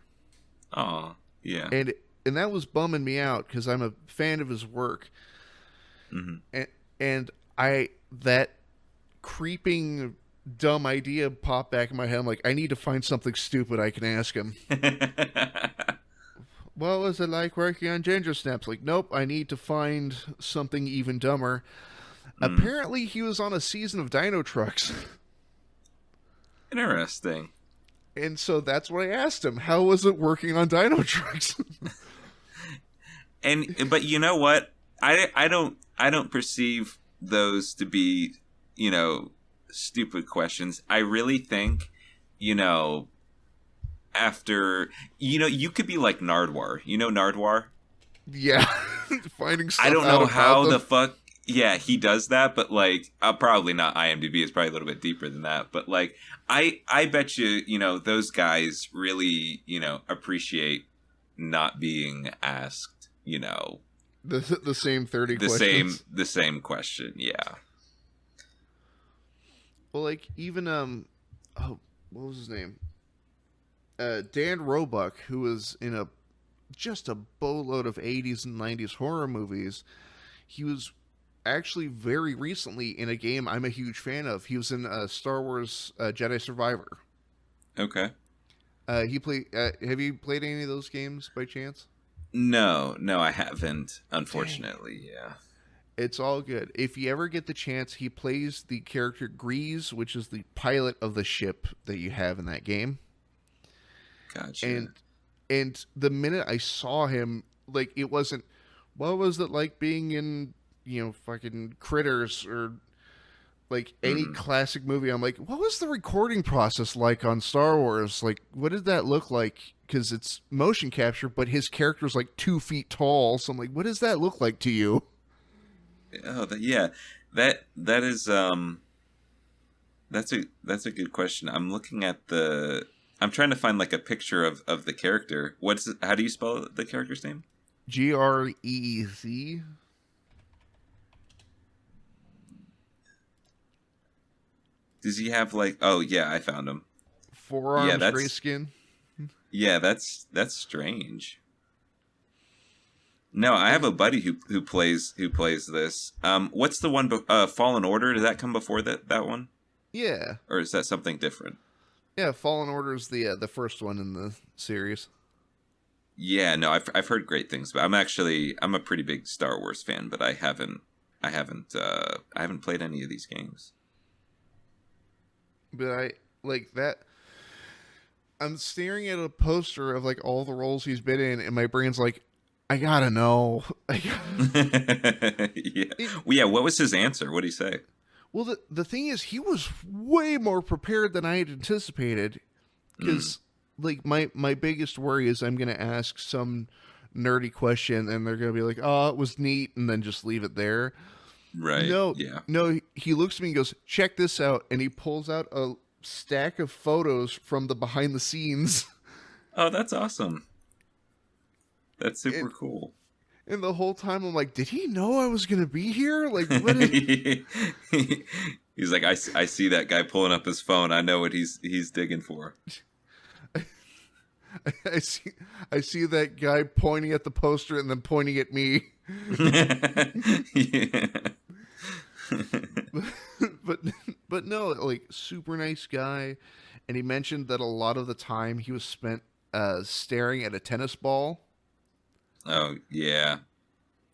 Oh. Yeah. And that was bumming me out because I'm a fan of his work. Mm-hmm. And that creeping dumb idea popped back in my head. I'm like, I need to find something stupid I can ask him. What was it like working on Ginger Snaps? Like, nope, I need to find something even dumber. Apparently, he was on a season of Dino Trucks. Interesting. And so that's what I asked him. How was it working on Dino Trucks? But you know what? I don't perceive those to be, stupid questions. I really think, after you could be like Nardwar. You know Nardwar? Yeah. Finding stuff I don't know out how about the them. fuck he does that, but like probably not IMDb, it's probably a little bit deeper than that. But like I bet you, those guys really, appreciate not being asked, The same 30 the questions. same question. Yeah. Well, like, even, what was his name? Dan Roebuck, who was in just a boatload of 80s and 90s horror movies. He was actually very recently in a game I'm a huge fan of. He was in Star Wars Jedi Survivor. Okay. He played. Have you played any of those games by chance? No, I haven't. Unfortunately, Dang. yeah. It's all good. If you ever get the chance, he plays the character Grease, which is the pilot of the ship that you have in that game. Gotcha. And the minute I saw him, like, it wasn't, what was it like being in, fucking Critters or like any classic movie? I'm like, what was the recording process like on Star Wars? Like, what did that look like? Because it's motion capture, but his character's like 2 feet tall. So I'm like, what does that look like to you? Oh, yeah. That is that's a good question. I'm looking at I'm trying to find like a picture of the character. How do you spell the character's name? Greez. Does he have like? Oh yeah, I found him. Yeah, Forearms, gray skin. Yeah, that's strange. No, I have a buddy who plays this. What's the one? Fallen Order. Did that come before that one? Yeah. Or is that something different? Yeah, Fallen Order is the first one in the series. Yeah, no, I've heard great things, but I'm a pretty big Star Wars fan, but I haven't played any of these games. But I like that. I'm staring at a poster of like all the roles he's been in, and my brain's like, I gotta know. Yeah. Well, yeah. What was his answer? What did he say? Well, the thing is, he was way more prepared than I had anticipated. Because like my biggest worry is I'm gonna ask some nerdy question, and they're gonna be like, "Oh, it was neat," and then just leave it there. Right. No, Yeah. no. He looks at me and goes, "Check this out," and he pulls out a stack of photos from the behind the scenes. Oh, that's awesome. That's super cool. And the whole time I'm like, did he know I was gonna be here? Like, what? Is... He's like, I see that guy pulling up his phone. I know what he's digging for. I see I see that guy pointing at the poster and then pointing at me. Yeah. but but no, like super nice guy, and he mentioned that a lot of the time he was spent staring at a tennis ball. Oh yeah,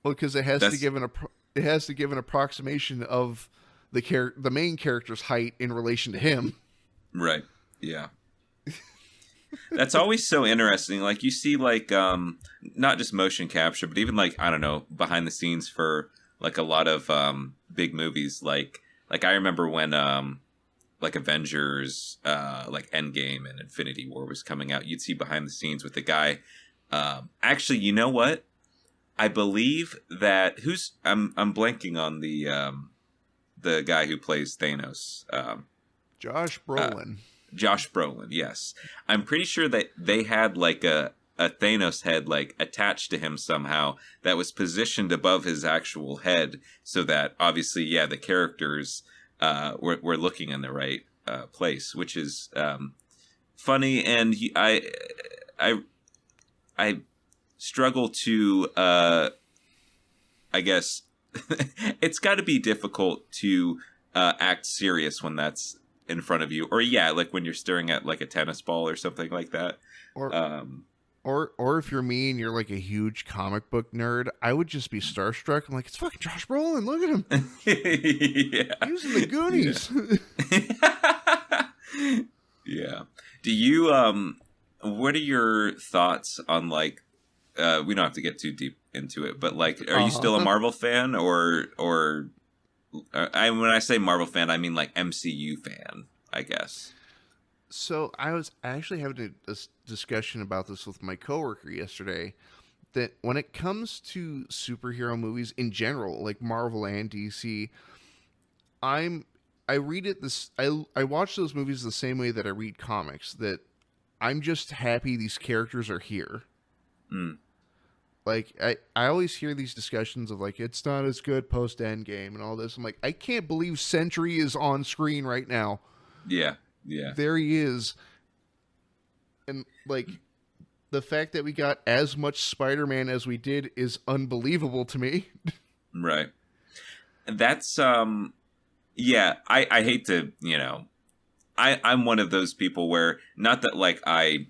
Well, because it has to that's give it has to give an approximation of the main character's height in relation to him. right. Yeah. That's always so interesting. Like you see, like not just motion capture, but even like I don't know, behind the scenes for like a lot of big movies. Like I remember when like Avengers, like Endgame and Infinity War was coming out. You'd see behind the scenes with the guy. Actually, you know what? I believe that who's I'm blanking on the guy who plays Thanos. Josh Uh, Brolin. Josh Brolin, yes. I'm pretty sure that they had like a Thanos head like attached to him somehow that was positioned above his actual head so that obviously, yeah, the characters were looking in the right place, which is funny. And I, I struggle to, I guess, it's got to be difficult to act serious when that's in front of you, or yeah, like when you're staring at like a tennis ball or something like that. Or Um, or if you're me and you're like a huge comic book nerd, I would just be starstruck. I'm like, it's fucking Josh Brolin. Look at him. yeah, He was in the Goonies. yeah, yeah. Do you What are your thoughts on like? We don't have to get too deep into it, but like, are you still a Uh-huh. Marvel fan, or when I say Marvel fan, I mean like MCU fan, I guess. So I was actually having a discussion about this with my coworker yesterday. That when it comes to superhero movies in general, like Marvel and DC, I'm I read it this I watch those movies the same way that I read comics. That I'm just happy these characters are here. Mm, Like I always hear these discussions of like it's not as good post Endgame and all this. I'm like, I can't believe Sentry is on screen right now. yeah, yeah, There he is. And like the fact that we got as much Spider-Man as we did is unbelievable to me. right. That's yeah, I hate to, I'm one of those people where not that like I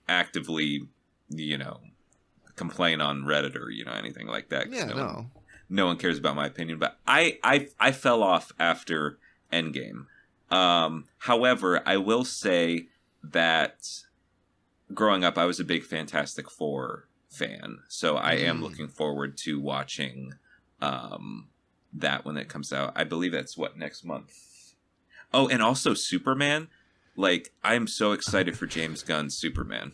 actively, you know, complain on Reddit or, anything like that because Yeah, no. no one cares about my opinion, but I fell off after Endgame. However, I will say that growing up I was a big Fantastic Four fan. So I am Mm. looking forward to watching that when it comes out. I believe that's what next month. Oh, and also Superman. Like I'm so excited for James Gunn's Superman.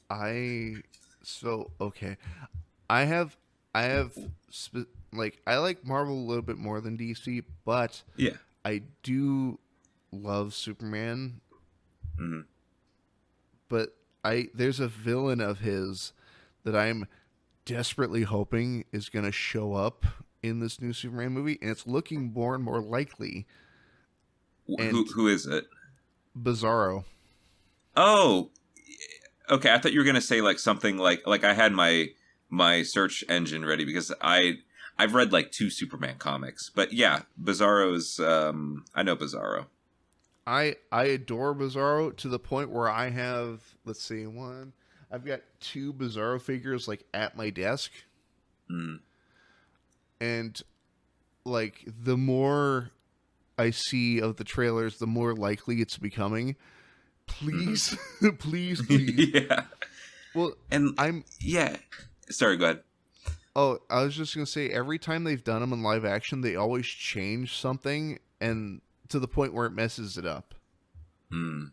I so okay. I have I have like I like Marvel a little bit more than DC, but Yeah. I do love Superman. Hmm. But I there's a villain of his that I'm desperately hoping is going to show up in this new Superman movie, and it's looking more and more likely. Who And who is it? Bizarro. Oh, okay. I thought you were gonna say like something like I had my search engine ready because I've read like two Superman comics, but yeah, Bizarro's. I know Bizarro. I adore Bizarro to the point where I have, let's see, I've got two Bizarro figures like at my desk, Mm. and like the more I see of the trailers, the more likely it's becoming. Hmm. Please, please, please. Yeah, Well, and I'm yeah. Sorry, go ahead. Oh, I was just gonna say every time they've done them in live action, they always change something, and to the point where it messes it up. Mm.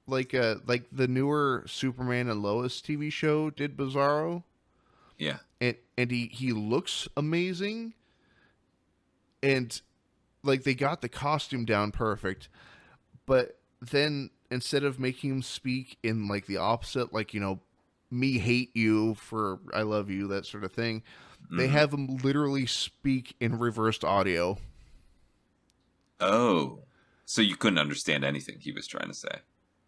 Like the newer Superman and Lois TV show did Bizarro, Yeah. and he looks amazing, and like they got the costume down perfect, but then instead of making him speak in like the opposite, like me hate you for I love you, that sort of thing, they Hmm. have him literally speak in reversed audio. Oh, so you couldn't understand anything he was trying to say.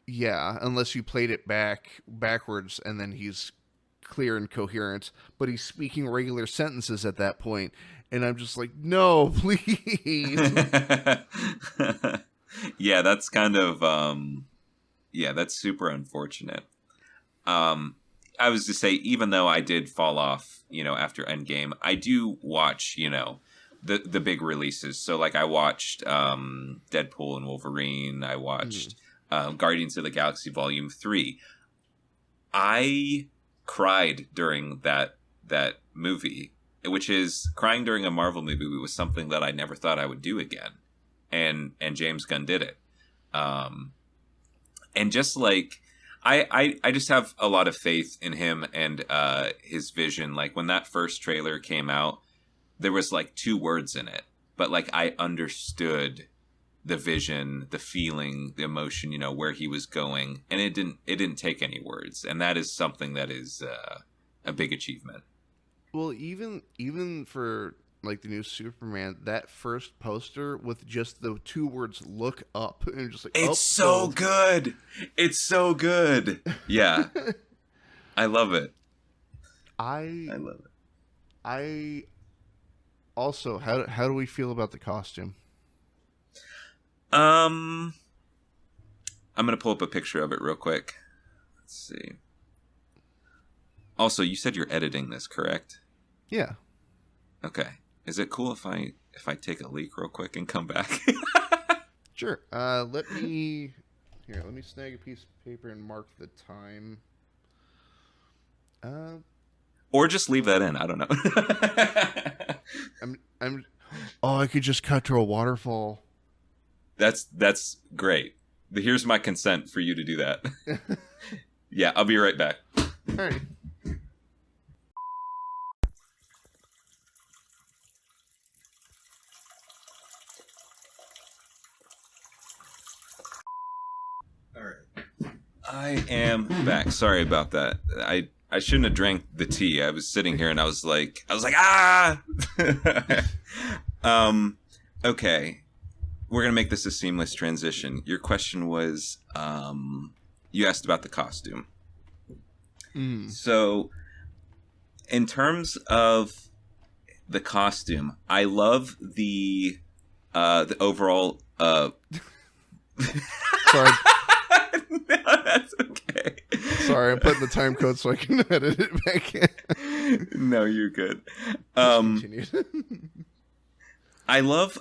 Yeah, unless you played it backwards and then he's clear and coherent, but he's speaking regular sentences at that point, and I'm just like, no, please. Yeah, that's kind of yeah, that's super unfortunate. Um, I was to say, even though I did fall off, after Endgame, I do watch, the big releases. So like I watched Deadpool and Wolverine. I Mm. watched Guardians of the Galaxy Volume 3. I cried during that movie, which is crying during a Marvel movie was something that I never thought I would do again, and James Gunn did it. Um, and just like I just have a lot of faith in him and his vision. Like when that first trailer came out, there was like two words in it, but like I understood the vision, the feeling, the emotion, where he was going, and it didn't take any words, and that is something that is a big achievement. Well, even for like the new Superman, that first poster with just the two words "look up" and just like, It's oh, so sold. good. It's so good. Yeah, I love it. I I love it. I also, how do we feel about the costume? Um, I'm gonna pull up a picture of it real quick. Let's see. Also, you said you're editing this, correct? Yeah, Okay. Is it cool if I take a leak real quick and come back? sure. Let me snag a piece of paper and mark the time. Uh, Or just leave that in. I don't know. I'm. Oh, I could just cut to a waterfall. That's great. Here's my consent for you to do that. Yeah, I'll be right back. All right. All right. I am back. Sorry about that. I shouldn't have drank the tea. I was sitting here and I was like ah. um okay. We're going to make this a seamless transition. Your question was you asked about the costume. Mm. So, in terms of the costume, I love the overall Sorry, no, that's okay. sorry. I'm putting the time code so I can edit it back in. No, you're good. Just Um, continued. I love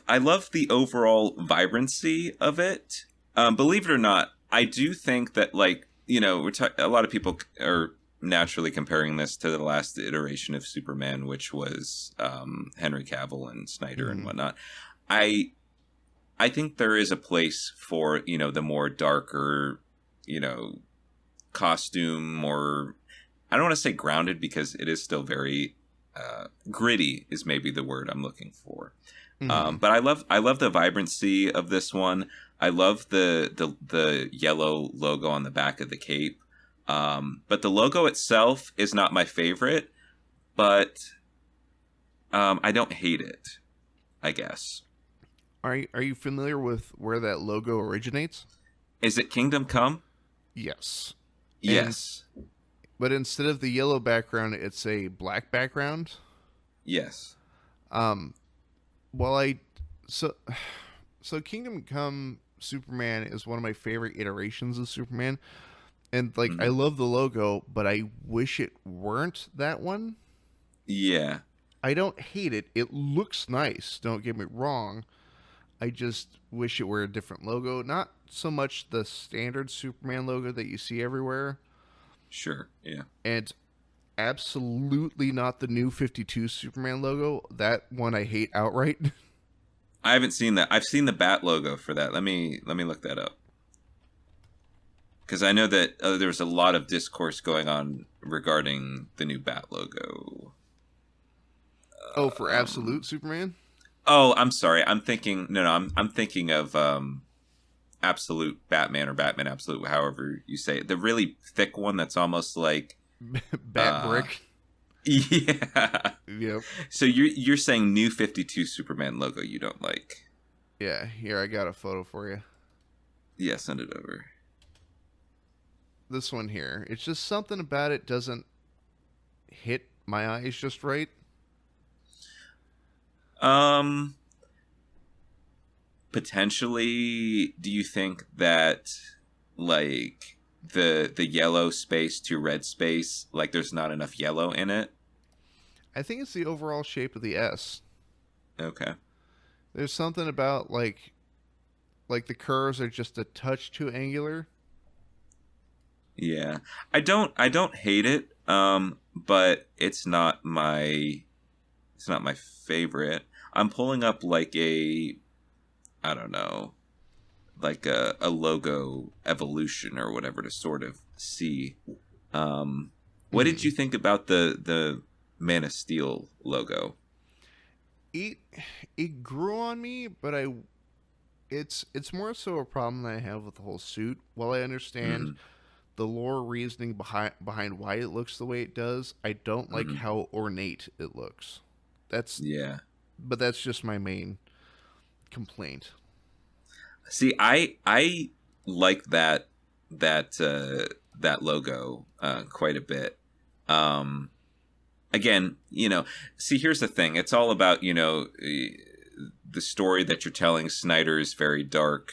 the overall vibrancy of it. Believe it or not, I do think that like a lot of people are naturally comparing this to the last iteration of Superman, which was Henry Cavill and Snyder and Mhm. whatnot. I think there is a place for the more darker you know costume, more I don't want to say grounded because it is still very gritty is maybe the word I'm looking for. Mhm. But I love the vibrancy of this one. I love the yellow logo on the back of the cape. But the logo itself is not my favorite, but I don't hate it, I guess. Are you familiar with where that logo originates? Is it Kingdom Come? Yes. And Yes. but instead of the yellow background, it's a black background. Yes. Um, well, I so so Kingdom Come Superman is one of my favorite iterations of Superman, and like I Mhm. love the logo, but I wish it weren't that one. Yeah. I don't hate it. It looks nice. Don't get me wrong. I just wish it were a different logo. Not so much the standard Superman logo that you see everywhere, Sure. Yeah. and absolutely not the new 52 Superman logo. That one I hate outright. I haven't seen that. I've seen the bat logo for that. Let me look that up because I know that there was a lot of discourse going on regarding the new bat logo. Oh, for Um, absolute Superman? oh, I'm sorry. I'm thinking. No, no. I'm thinking of Absolute Batman or Batman Absolute, however you say it. The really thick one that's almost like Bat uh brick. yeah. Yep. So you're saying new 52 Superman logo you don't like? Yeah, here I got a photo for you. Yeah, send it over. this one here. It's just something about it doesn't hit my eyes just right. Um, Potentially, do you think that like the yellow space to red space, like there's not enough yellow in it? I think it's the overall shape of the S. Okay. There's something about like the curves are just a touch too angular. Yeah. I don't hate it, but it's not my favorite. I'm pulling up like a I don't know, like a logo evolution or whatever to sort of see. Um, what did Mm. you think about the Man of Steel logo? It it grew on me, but I it's more so a problem that I have with the whole suit. While I understand Hmm. the lore reasoning behind why it looks the way it does, I don't like Hmm. how ornate it looks. That's Yeah. but that's just my main complaint. See, I like that logo quite a bit. Um, Again, see, here's the thing. It's all about the story that you're telling. Snyder is very dark,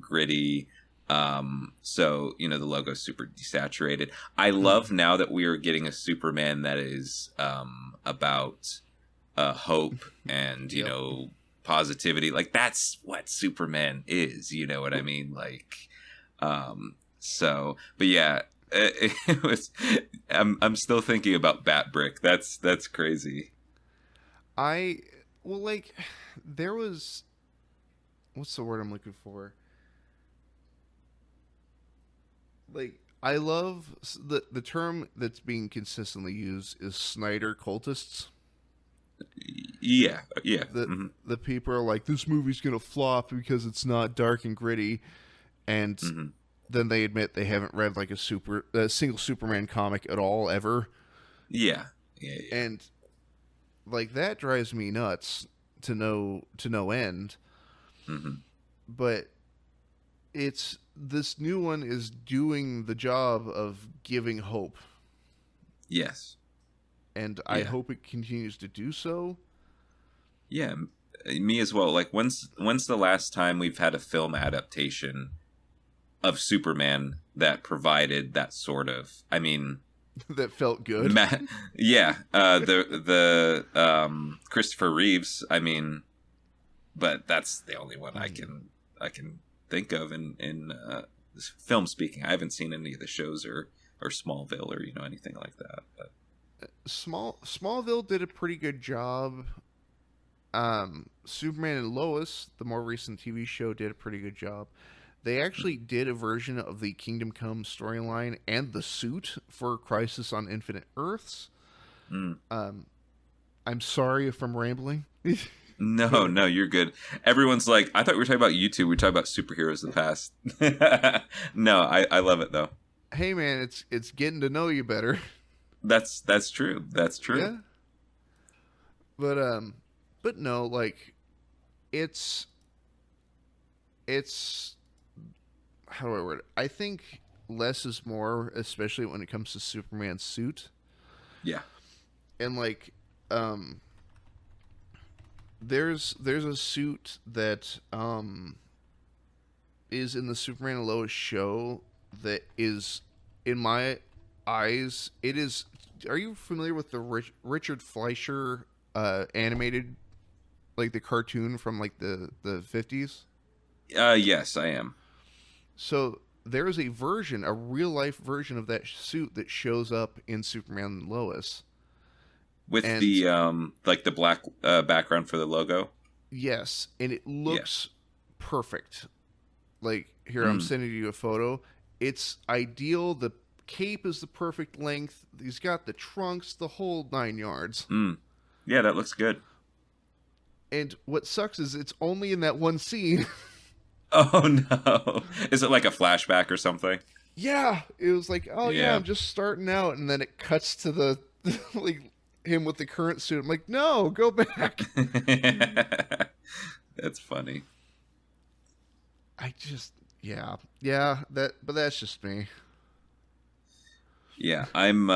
gritty. So the logo's super desaturated. I Mm. love now that we are getting a Superman that is about hope and Yep. positivity. Like that's what Superman is. You know what I mean? Like, but yeah, it was. I'm still thinking about Bat Brick. That's crazy. I well like there was what's the word I'm looking for? Like I love the term that's being consistently used is Snyder cultists. Yeah, yeah. The Hmm. the people are like this movie's going to flop because it's not dark and gritty, and Hmm. then they admit they haven't read like a single Superman comic at all ever, Yeah, yeah, yeah. and like that drives me nuts to no end. Hmm. But it's this new one is doing the job of giving hope, Yes, and I yeah, hope it continues to do so. yeah. Me as well. Like, when's the last time we've had a film adaptation of Superman that provided that sort of? I mean, That felt good. Ma- yeah, Christopher Reeves. I mean, but that's the only one Mm. I can think of in film speaking. I haven't seen any of the shows or Smallville or anything like that. But Smallville did a pretty good job. Superman and Lois, the more recent TV show, did a pretty good job. They actually did a version of the Kingdom Come storyline and the suit for Crisis on Infinite Earths. mm. Um, I'm sorry if I'm rambling, No, but no, you're good. Everyone's like, I thought we were talking about YouTube. We were talking about superheroes of the past. No, I love it though. hey man, it's getting to know you better. That's true. That's true. Yeah, but but no, like it's it's how do I word it? I think less is more, especially when it comes to Superman's suit. Yeah. And like, um, there's a suit that is in the Superman and Lois show that is, in my eyes, it is. Are you familiar with the Richard Fleischer animated, like the cartoon from like the 50s? Yes, I am. So there is a version, a real life version of that suit that shows up in Superman and Lois. With And the like the black background for the logo. yes, and it Yeah. looks perfect. Like here, I'm Mm, sending you a photo. It's ideal. The cape is the perfect length. He's got the trunks, the whole 9 yards. mm. Yeah, that looks good. And what sucks is it's only in that one scene. Oh no. Is it like a flashback or something? Yeah, it was like, oh yeah, Yeah. I'm just starting out, and then it cuts to the like him with the current suit. I'm like, no, go back. That's funny. I just, yeah, yeah, but that's just me. Yeah, I'm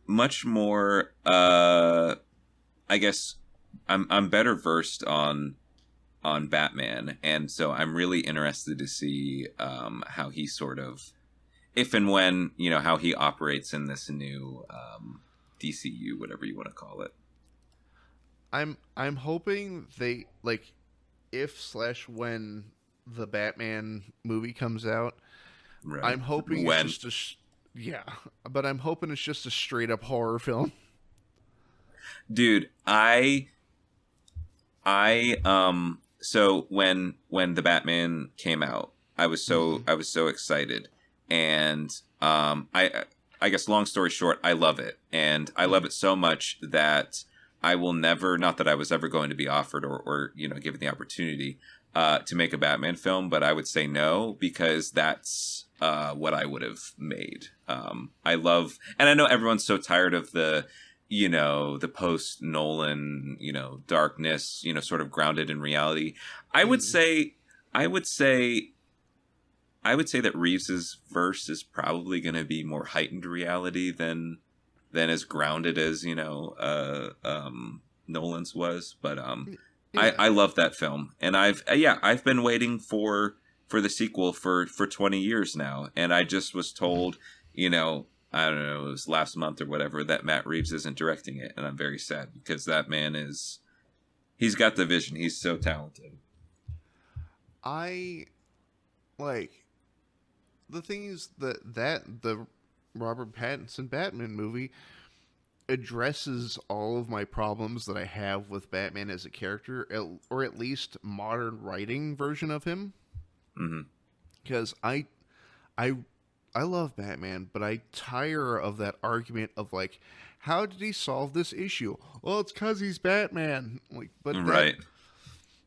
much more I guess I'm better versed on Batman, and so I'm really interested to see how he sort of, if and when, how he operates in this new DCU, whatever you want to call it. I'm hoping they like if slash when the Batman movie comes out. Right. I'm hoping it's When, just yeah, but I'm hoping it's just a straight up horror film. dude, so when the Batman came out, Mm-hmm. I was so excited, and I guess long story short, I love it, and I love Mm-hmm. it so much that I will never, not that I was ever going to be offered or given the opportunity to make a Batman film, but I would say no, because that's what I would have made. I love, and I know everyone's so tired of the post Nolan, darkness, sort of grounded in reality. I would Mm-hmm. say, I would say, I would say that Reeves's verse is probably going to be more heightened reality than as grounded as Nolan's was. But Yeah. I love that film, and I've been waiting for the sequel for 20 years now, and I just was told, you know. I don't know, it was last month or whatever, that Matt Reeves isn't directing it, and I'm very sad because that man he's got the vision. He's so talented. I like the thing is that the Robert Pattinson Batman movie addresses all of my problems that I have with Batman as a character, or at least modern writing version of him. Hmm. Because I I love Batman, but I tire of that argument of like, how did he solve this issue? Well, it's because he's Batman. Like, but that Right.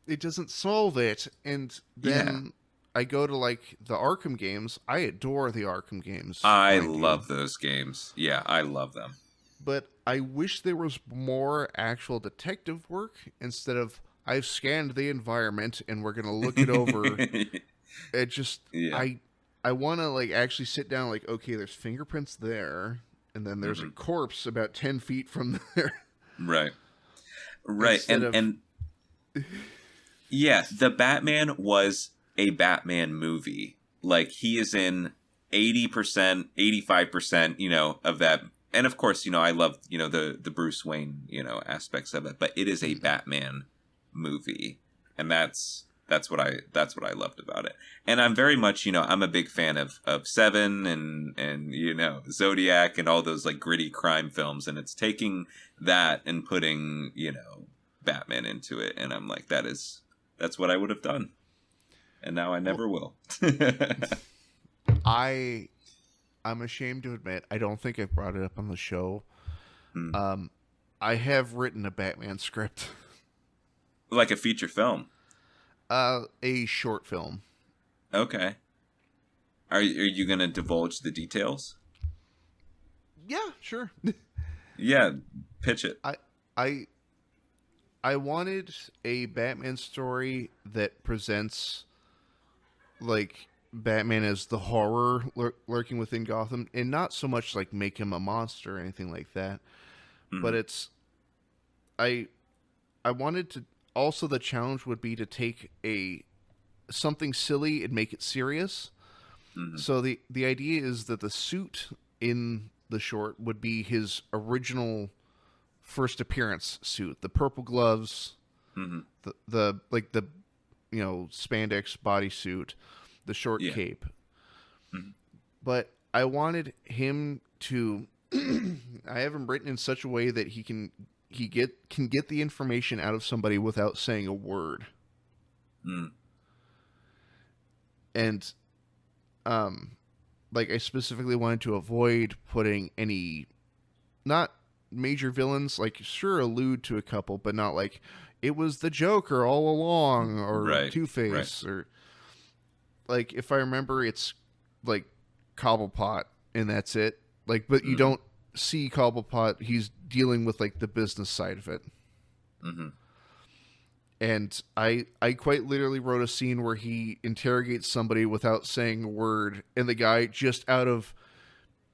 it doesn't solve it. And Yeah. then I go to like the Arkham games. I adore the Arkham games, I mind you. love those games. Yeah, I love them. But I wish there was more actual detective work instead of I've scanned the environment and we're gonna look it over. It just Yeah. I want to like actually sit down like okay, there's fingerprints there, and then there's a Hmm. corpse about 10 feet from there. Right. Right. Instead of And yeah, the Batman was a Batman movie. Like, he is in 80%, 85%, of that. And of course, I love, the Bruce Wayne, aspects of it, but it is a mm, Batman movie. And that's what I loved about it. And I'm very much, I'm a big fan of Seven and Zodiac and all those like gritty crime films, and it's taking that and putting, Batman into it, and I'm like, that's what I would have done, and now I well, never will. I I'm ashamed to admit I don't think I've brought it up on the show. Hmm. Um, I have written a Batman script, Like a feature film. a short film. Okay. Are you gonna divulge the details? Yeah, sure. Yeah, pitch it. I I I wanted a Batman story that presents like Batman as the horror lurking within Gotham, and not so much like make him a monster or anything like that. But Hmm. it's I I wanted to also the challenge would be to take a something silly and make it serious. Hmm. So the idea is that the suit in the short would be his original first appearance suit, the purple gloves, Hmm. the like the spandex bodysuit, the short Yeah. cape. Hmm. But I wanted him to I have him written in such a way that he can get the information out of somebody without saying a word. Hmm. And um like I specifically wanted to avoid putting any not major villains, like sure allude to a couple, but not like it was the Joker all along or Right. Two Right. Face or like if I remember it's like Cobblepot and that's it. Like but you Hmm. don't see Cobblepot, he's dealing with like the business side of it. Hmm. And I quite literally wrote a scene where he interrogates somebody without saying a word, and the guy, just out of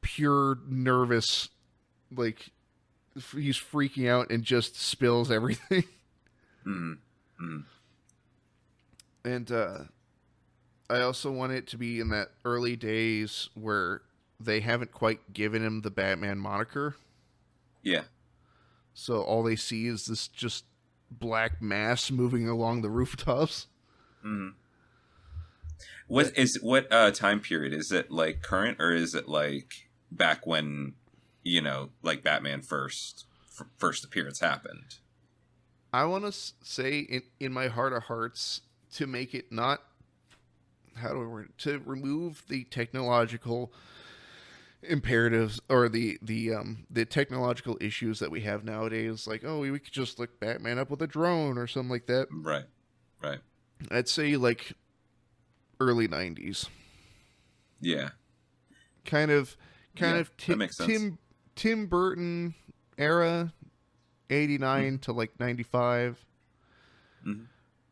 pure nervous, like, he's freaking out and just spills everything. Mm. Mm. And I also want it to be in that early days where they haven't quite given him the Batman moniker. Yeah. So all they see is this just black mass moving along the rooftops. Mm. What time period is it? Like current, or is it like back when, like Batman first appearance happened? I want to say in my heart of hearts to make it not, how do I word it? To remove the technological imperatives or the technological issues that we have nowadays, like, oh, we could just look Batman up with a drone or something like that. Right. Right. I'd say like early 90s. Yeah. Kind of that makes sense. Tim Burton era, 89 to like 95. Mm-hmm.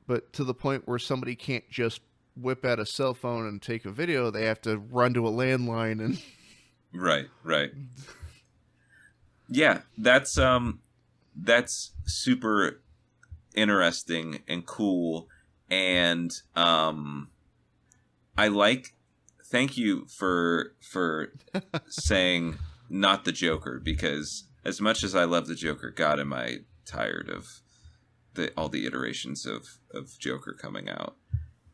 But to the point where somebody can't just whip out a cell phone and take a video, they have to run to a landline and Right. Yeah, that's super interesting and cool, and I like. Thank you for saying not the Joker, because as much as I love the Joker, God, am I tired of all the iterations of Joker coming out.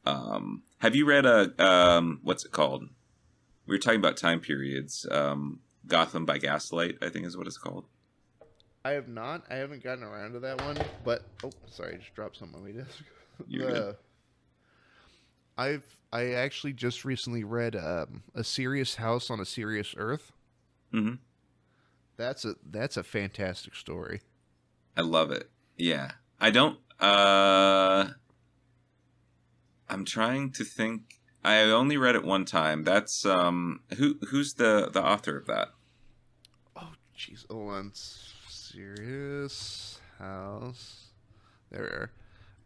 Have you read what's it called? We were talking about time periods. Gotham by Gaslight, I think is what it's called. I have not. I haven't gotten around to that one. But sorry, I just dropped something on my desk. You're good. I actually just recently read A Serious House on a Serious Earth. Mm-hmm. That's a fantastic story. I love it. Yeah, I don't. I'm trying to think. I only read it one time. That's who's the author of that? Oh, jeez. Hold on. Serious House. There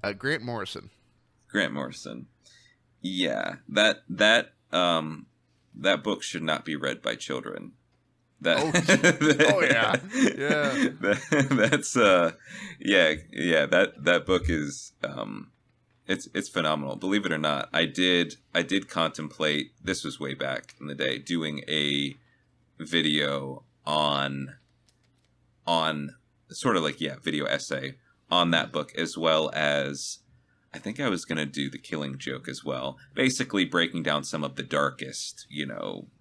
we are. Grant Morrison. Grant Morrison. Yeah, that book should not be read by children. That oh yeah. That's that book is it's phenomenal. Believe it or not, I did contemplate, this was way back in the day, doing a video on sort of like video essay on that book, as well as I think I was going to do The Killing Joke as well, basically breaking down some of the darkest,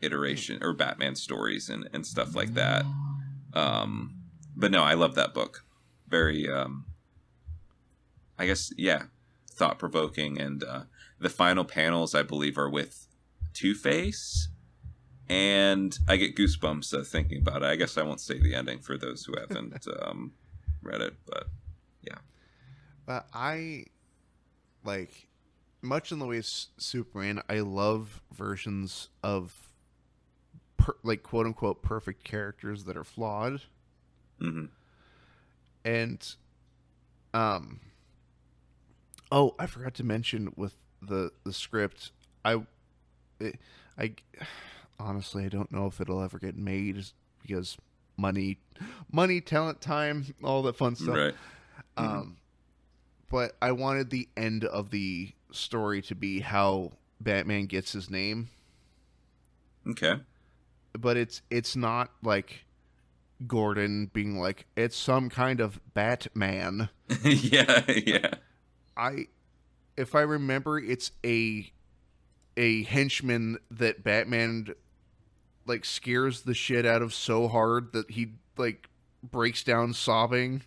iteration or Batman stories and stuff like that. But no, I love that book. Very I guess thought-provoking, and the final panels, I believe, are with Two-Face, and I get goosebumps thinking about it. I guess I won't say the ending for those who haven't read it, but yeah. I like, much in the way of Superman, I love versions of like quote-unquote perfect characters that are flawed. Mm-hmm. And oh, I forgot to mention with the script, I honestly, I don't know if it'll ever get made because money, talent, time, all that fun stuff. Right. Mm-hmm. But I wanted the end of the story to be how Batman gets his name. Okay. But it's not like Gordon being like, it's some kind of Batman. yeah. If I remember, it's a henchman that Batman like scares the shit out of so hard that he like breaks down sobbing.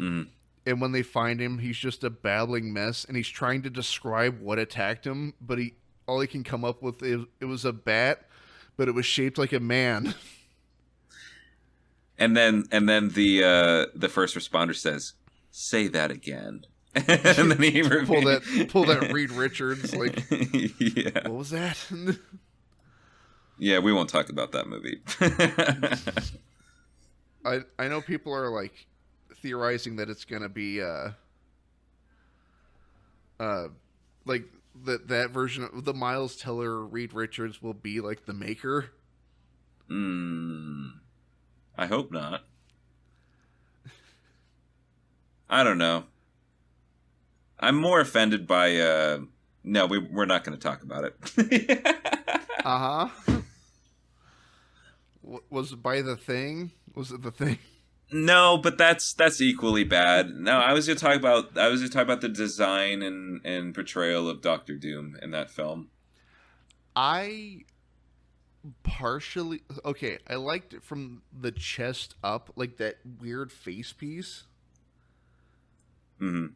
Mm. And when they find him, he's just a babbling mess, and he's trying to describe what attacked him, but all he can come up with is it was a bat, but it was shaped like a man. And then the first responder says, "Say that again." And then he pull that Reed Richards, like, yeah. What was that? Yeah, we won't talk about that movie. I know people are like theorizing that it's gonna be Uh, like that version of the Miles Teller Reed Richards will be like the Maker. Mm, I hope not. I don't know. I'm more offended by. No, we're not going to talk about it. Uh huh. Was it by the Thing? Was it the Thing? No, but that's equally bad. No, I was gonna talk about the design and portrayal of Doctor Doom in that film. I partially okay. I liked it from the chest up, like that weird face piece. Hmm.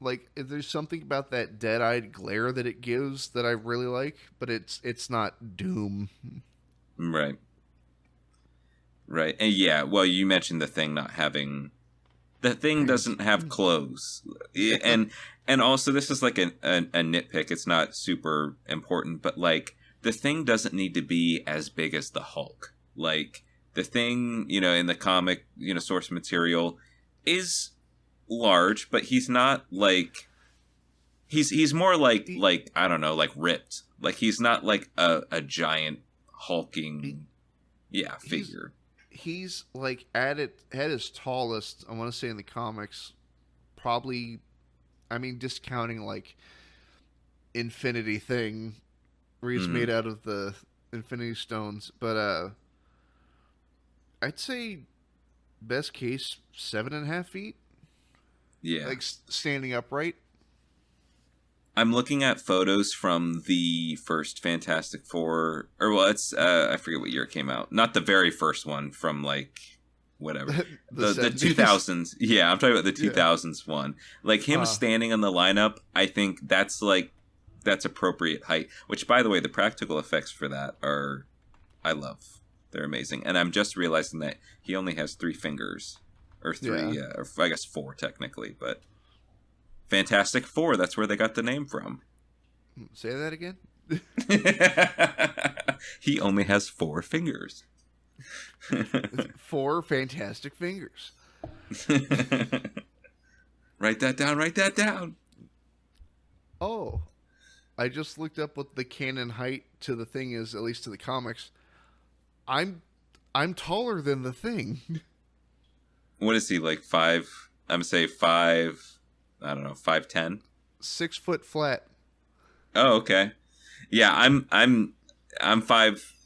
Like there's something about that dead-eyed glare that it gives that I really like, but it's not Doom. Right, right, and yeah. Well, you mentioned the thing not having the thing Hands. doesn't have clothes. Yeah, and also this is like a nitpick. It's not super important, but like the thing doesn't need to be as big as the Hulk. Like the thing, in the comic, source material is large, but he's not like he's more he, like I don't know, like ripped. Like he's not like a giant he hulking yeah he's figure. he's like at his tallest. I want to say in the comics, probably. I mean, discounting like Infinity Thing, where he's Hmm. made out of the Infinity Stones, but I'd say best case 7.5 feet, Yeah. like standing upright. I'm looking at photos from the first Fantastic Four, or well, it's I forget what year it came out. Not the very first one from like whatever The the 70s. 2000s. Yeah, I'm talking about the Yeah. 2000s one. Like him Uh, standing on the lineup, I think that's appropriate height. Which, by the way, the practical effects for that are I love. They're amazing, and I'm just realizing that he only has three fingers, or yeah. three, or I guess four technically, but Fantastic Four. That's where they got the name from. Say that again. He only has four fingers. Four fantastic fingers. Write that down, write that down. Oh, I just looked up what the canon height to the Thing is, at least to the comics. I'm I'm taller than the Thing. What is he, like five? I'm gonna say five, I don't know, 5'10". 6 foot flat. Oh, okay. Yeah, I'm 5'7"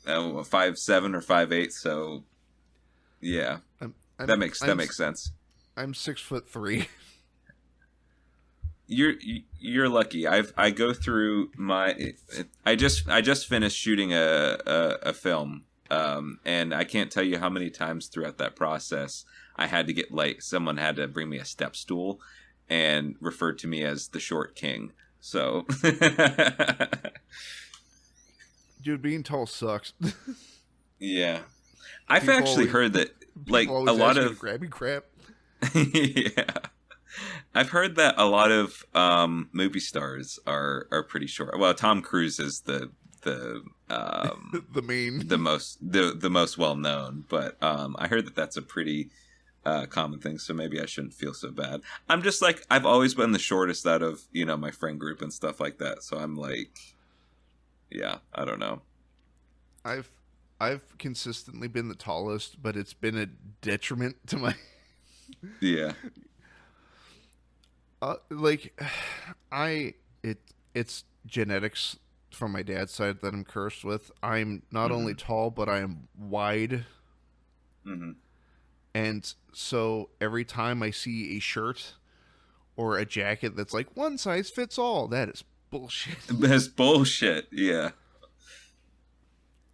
or 5'8", so yeah. I'm That I'm makes that I'm makes sense. I'm 6'3". You're lucky. I go through my I just finished shooting a film, and I can't tell you how many times throughout that process I had to get like someone had to bring me a step stool and referred to me as the short king. So Dude, being tall sucks. yeah, I've people actually always heard that people like a always lot ask you to of grab me crap. yeah. I've heard that a lot of movie stars are pretty short. Well, Tom Cruise is the The main. the most well known, but I heard that that's a pretty common thing. So maybe I shouldn't feel so bad. I'm just like I've always been the shortest out of my friend group and stuff like that. So I'm like, yeah, I don't know. I've I've consistently been the tallest, but it's been a detriment to my Yeah. like I it's genetics from my dad's side that I'm cursed with. I'm not only Hmm. tall, but I am wide, Hmm. and so every time I see a shirt or a jacket that's like one size fits all, that is bullshit. That's bullshit. Yeah.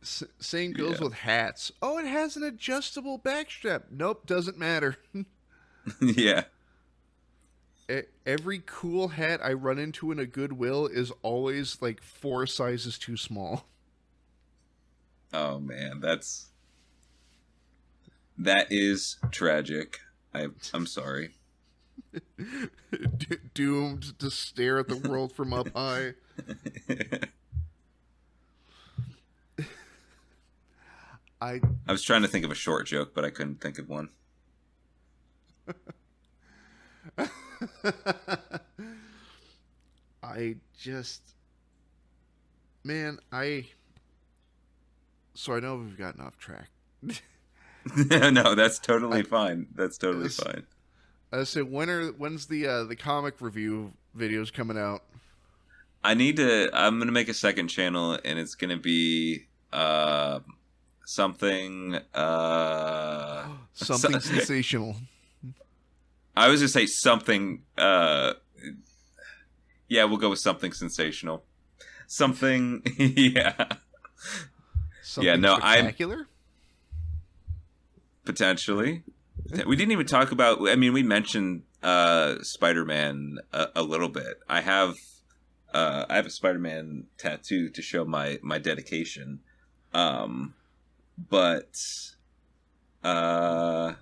Same goes Yeah. with hats. Oh, it has an adjustable backstrap. Nope, doesn't matter. Yeah. Every cool hat I run into in a Goodwill is always like 4 sizes too small. Oh man, that is tragic. I'm sorry. Doomed to stare at the world from up high. I I was trying to think of a short joke, but I couldn't think of one. I just, man, I. So I know we've gotten off track. No, that's I, totally fine. That's totally as, fine. I say, when's the comic review videos coming out? I'm gonna make a second channel, and it's gonna be something. So, Something sensational. I was gonna say something. Yeah, we'll go with something sensational. Something. Yeah. Yeah. Something No, I'm spectacular. potentially. We didn't even talk about. I mean, we mentioned Spider-Man a little bit. I have a Spider-Man tattoo to show my dedication. Um, but uh,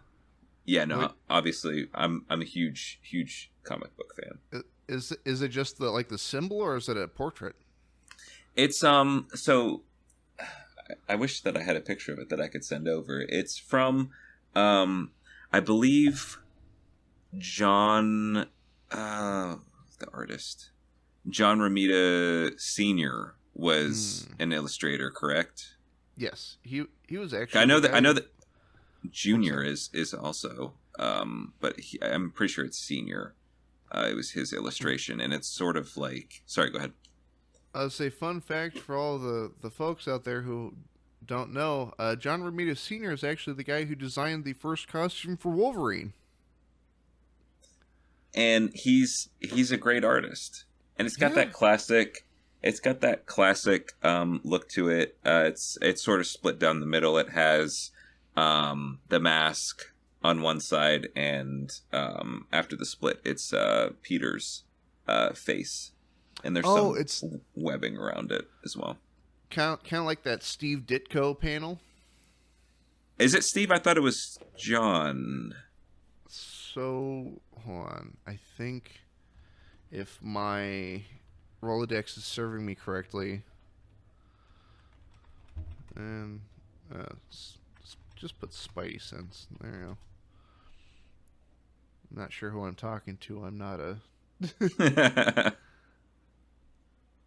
yeah, Wait, no. Obviously, I'm a huge comic book fan. is it just the symbol, or is it a portrait? It's so I wish that I had a picture of it that I could send over. It's from I believe John the artist. John Romita Sr. was Hmm. an illustrator, correct? Yes, he was I actually the know that guy who. What's Junior that? is also but I'm pretty sure it's Senior. It was his illustration, and it's sort of like. Sorry, go ahead. I'll say fun fact for all the folks out there who don't know. John Romita Sr. is actually the guy who designed the first costume for Wolverine. And he's a great artist, and it's got Yeah. that classic. It's got that classic look to it. It's sort of split down the middle. It has the mask on one side, and after the split, it's Peter's face, and there's Oh, some it's webbing around it as well. kind of like that Steve Ditko panel. Is it Steve? I thought it was John. So hold on. I think if my Rolodex is serving me correctly, and just put Spidey Sense. There you go. I'm not sure who I'm talking to. I'm not a.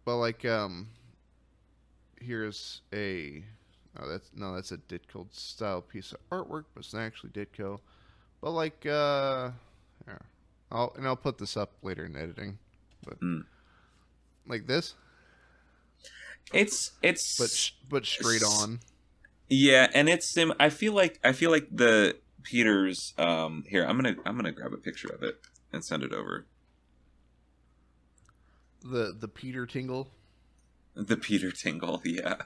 But here's a. Oh, that's a Ditko style piece of artwork, but it's not actually Ditko. But yeah. I'll put this up later in editing. But Mm. like this, but straight s- on. Yeah, and I feel like the Peter's here, I'm gonna grab a picture of it and send it over. The Peter Tingle. The Peter Tingle, yeah.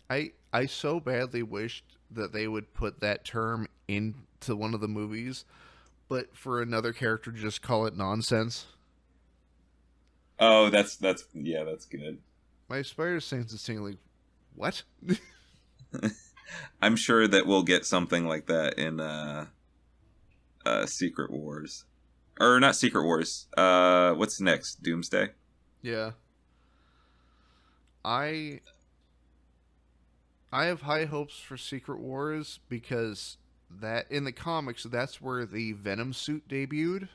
I so badly wished that they would put that term into one of the movies, but for another character to just call it nonsense. Oh, that's yeah, that's good. My spider sense is saying like, what? I'm sure that we'll get something like that in Secret Wars. Or not Secret Wars. What's next? Doomsday? Yeah. I I have high hopes for Secret Wars because that in the comics that's where the Venom suit debuted,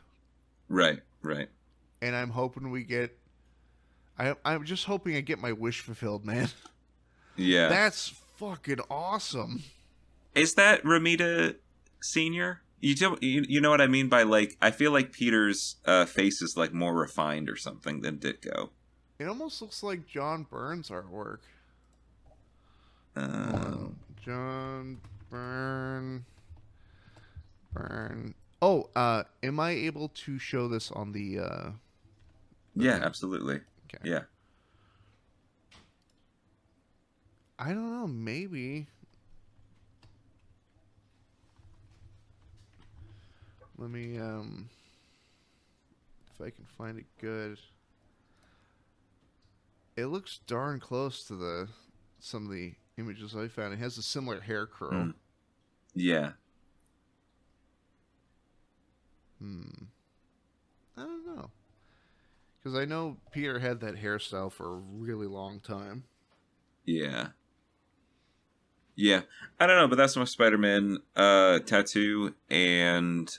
Right, right. and I'm hoping we get. I'm just hoping I get my wish fulfilled, man. Yeah. That's fucking awesome. Is that Ramita Senior? You know what I mean by like I feel like Peter's face is like more refined or something than Ditko. It almost looks like John Byrne's artwork. Hold Uh, on. John Byrne. Oh, am I able to show this on the yeah, thing? absolutely. Okay. Yeah. I don't know. Maybe. Let me if I can find it good. It looks darn close to the some of the images I found. It has a similar hair curl. Mm. Yeah. Hmm. I don't know. Because I know Peter had that hairstyle for a really long time. Yeah. Yeah. I don't know, but that's my Spider-Man tattoo, and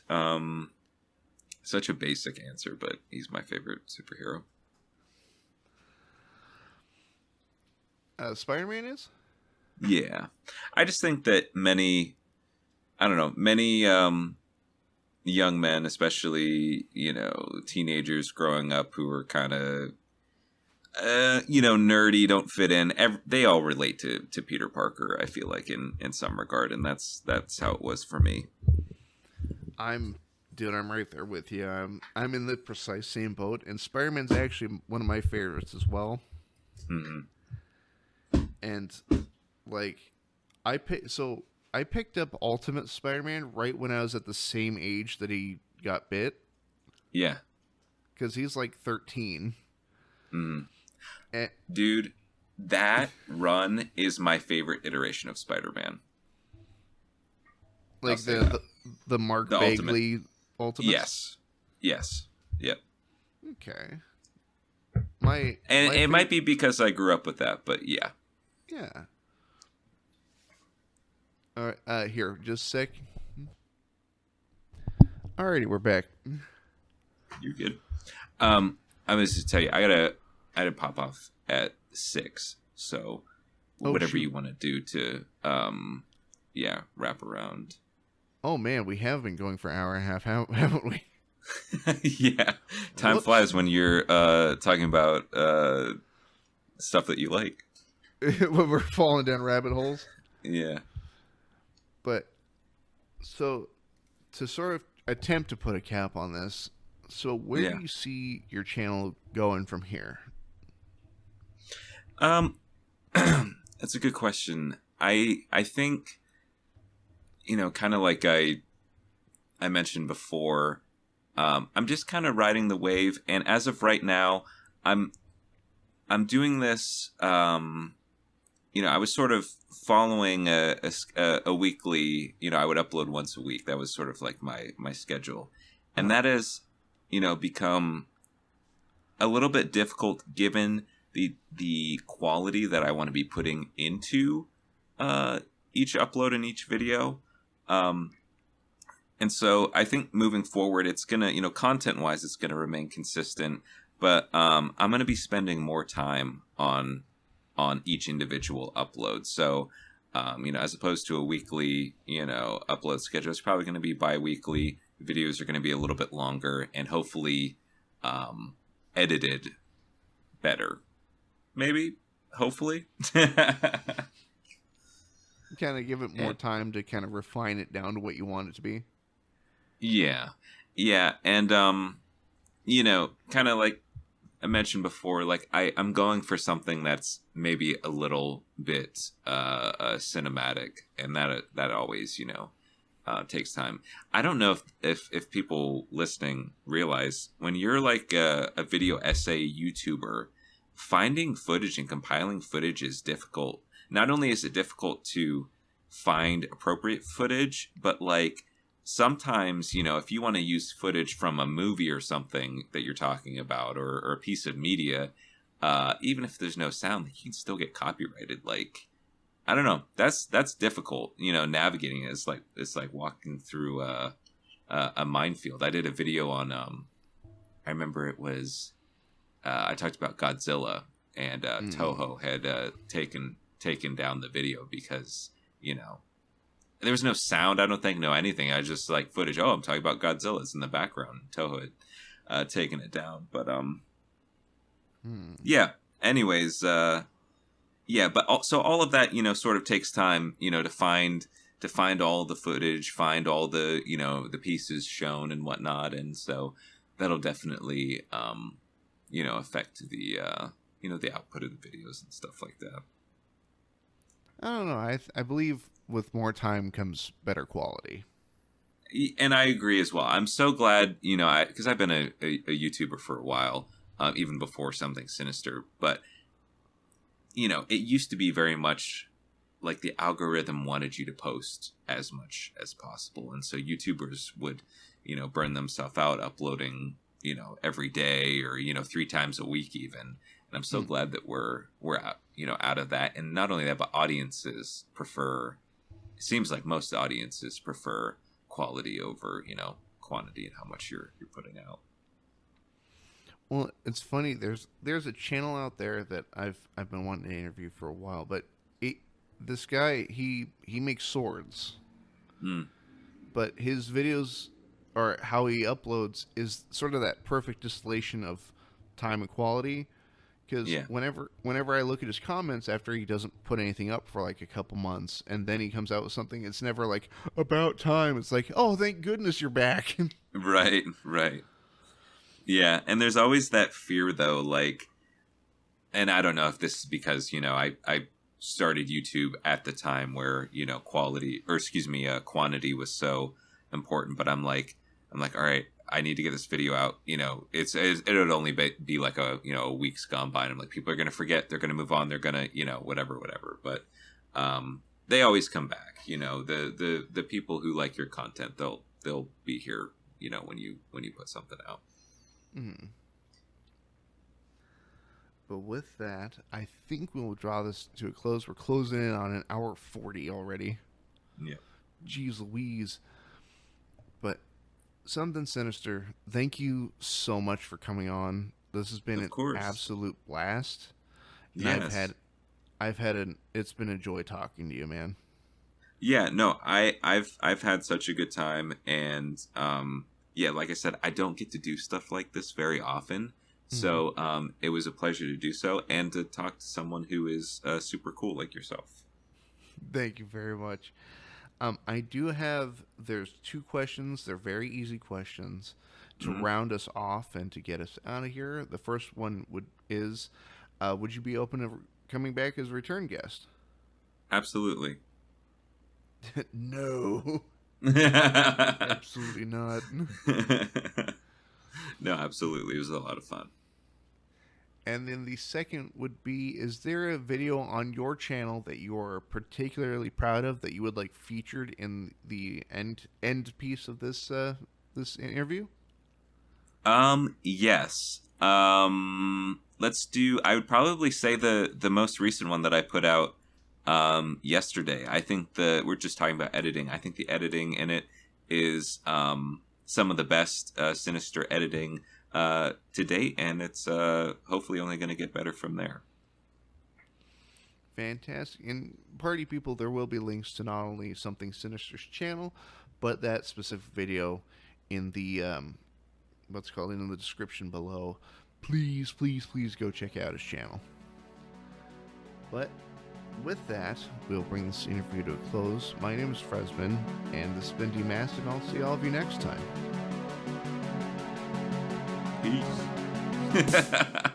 Such a basic answer, but he's my favorite superhero. Spider-Man is? Yeah. I just think that many, I don't know, many young men, especially, teenagers growing up who are kind of, nerdy, don't fit in. They all relate to Peter Parker, I feel like, in some regard. And that's how it was for me. Dude, I'm right there with you. I'm in the precise same boat, and Spider-Man's actually one of my favorites as well. Mm-hmm. And like, I picked up Ultimate Spider-Man right when I was at the same age that he got bit. Yeah, because he's like 13. Mm. And, dude, that run is my favorite iteration of Spider-Man. Like the Mark the Bagley Ultimates? Yes. Yep. Okay. It might be because I grew up with that, but yeah. Yeah. All right, here, just a sec. Alrighty, we're back. You're good. I was to tell you, I gotta pop off at 6. So whatever you want to do to wrap around. Oh man, we have been going for an hour and a half, haven't we? Yeah, time flies when you're talking about stuff that you like. When we're falling down rabbit holes. Yeah. But so to sort of attempt to put a cap on this, so where do you see your channel going from here? That's a good question. I think, kind of like I mentioned before, I'm just kind of riding the wave, and as of right now, I'm doing this. I was sort of following a weekly. I would upload once a week. That was sort of like my schedule, and that has, become a little bit difficult given the quality that I want to be putting into each upload and each video. And so I think moving forward, it's going to, content-wise, it's going to remain consistent. But I'm going to be spending more time on each individual upload. So, as opposed to a weekly, upload schedule, it's probably going to be bi-weekly. Videos are going to be a little bit longer and hopefully edited better. Maybe. Hopefully. Kind of give it more time to kind of refine it down to what you want it to be. Yeah. And, kind of like I mentioned before, like I'm going for something that's maybe a little bit cinematic, and that always, takes time. I don't know if people listening realize when you're like a video essay YouTuber, finding footage and compiling footage is difficult. Not only is it difficult to find appropriate footage, but like sometimes, if you want to use footage from a movie or something that you're talking about, or a piece of media, even if there's no sound, you can still get copyrighted. Like, I don't know. That's difficult. Navigating it. It's like walking through a minefield. I did a video on. I remember it was. I talked about Godzilla, and Toho had taken down the video because there was no sound. I don't think anything. I just like footage. Oh, I'm talking about Godzilla. It's in the background. Toho had taken it down, but yeah. Anyways, but also all of that sort of takes time to find all the footage, find all the the pieces shown and whatnot, and so that'll definitely affect the the output of the videos and stuff like that. I don't know. I believe with more time comes better quality. And I agree as well. I'm so glad, because I've been a YouTuber for a while, even before something Sinister. But, it used to be very much like the algorithm wanted you to post as much as possible. And so YouTubers would, burn themselves out uploading, every day or, 3 times a week even. And I'm so glad that we're out, out of that. And not only that, but it seems like most audiences prefer quality over, quantity and how much you're putting out. Well, it's funny. There's a channel out there that I've been wanting to interview for a while, but this guy he makes swords, Mm. but his videos or how he uploads is sort of that perfect distillation of time and quality. Because Yeah. whenever I look at his comments after he doesn't put anything up for like a couple months, and then he comes out with something, it's never like about time. It's like, oh, thank goodness you're back. Right. Right. Yeah, and there's always that fear though, like, and I don't know if this is because I started YouTube at the time where quality, or excuse me, quantity was so important, but I'm like, all right, I need to get this video out. It would only be like a week's gone by, and I'm like, people are gonna forget, they're gonna move on, they're gonna whatever. But they always come back. The people who like your content, they'll be here. When you put something out. Mm. But with that, I think we'll draw this to a close. We're closing in on an hour 40 already. Yeah. Jeez Louise. But something Sinister, thank you so much for coming on. This has been Of an course. absolute blast. And Yes. it's been a joy talking to you, man. Yeah, no, I've had such a good time, and yeah, like I said, I don't get to do stuff like this very often, so it was a pleasure to do so and to talk to someone who is super cool like yourself. Thank you very much. There's 2 questions. They're very easy questions to Mhm. round us off and to get us out of here. The first one would you be open to coming back as a return guest? Absolutely. No. Absolutely not. No, absolutely. It was a lot of fun. And then the second would be, is there a video on your channel that you're particularly proud of that you would like featured in the end piece of this interview? Yes. I would probably say the most recent one that I put out yesterday. I think we're just talking about editing. I think the editing in it is some of the best Sinister editing to date, and it's hopefully only going to get better from there. Fantastic. And party people, there will be links to not only Something Sinister's channel, but that specific video in the in the description below. Please, please, please go check out his channel. But with that, we'll bring this interview to a close. My name is Fresman, and this has been Demasked, and I'll see all of you next time. Peace.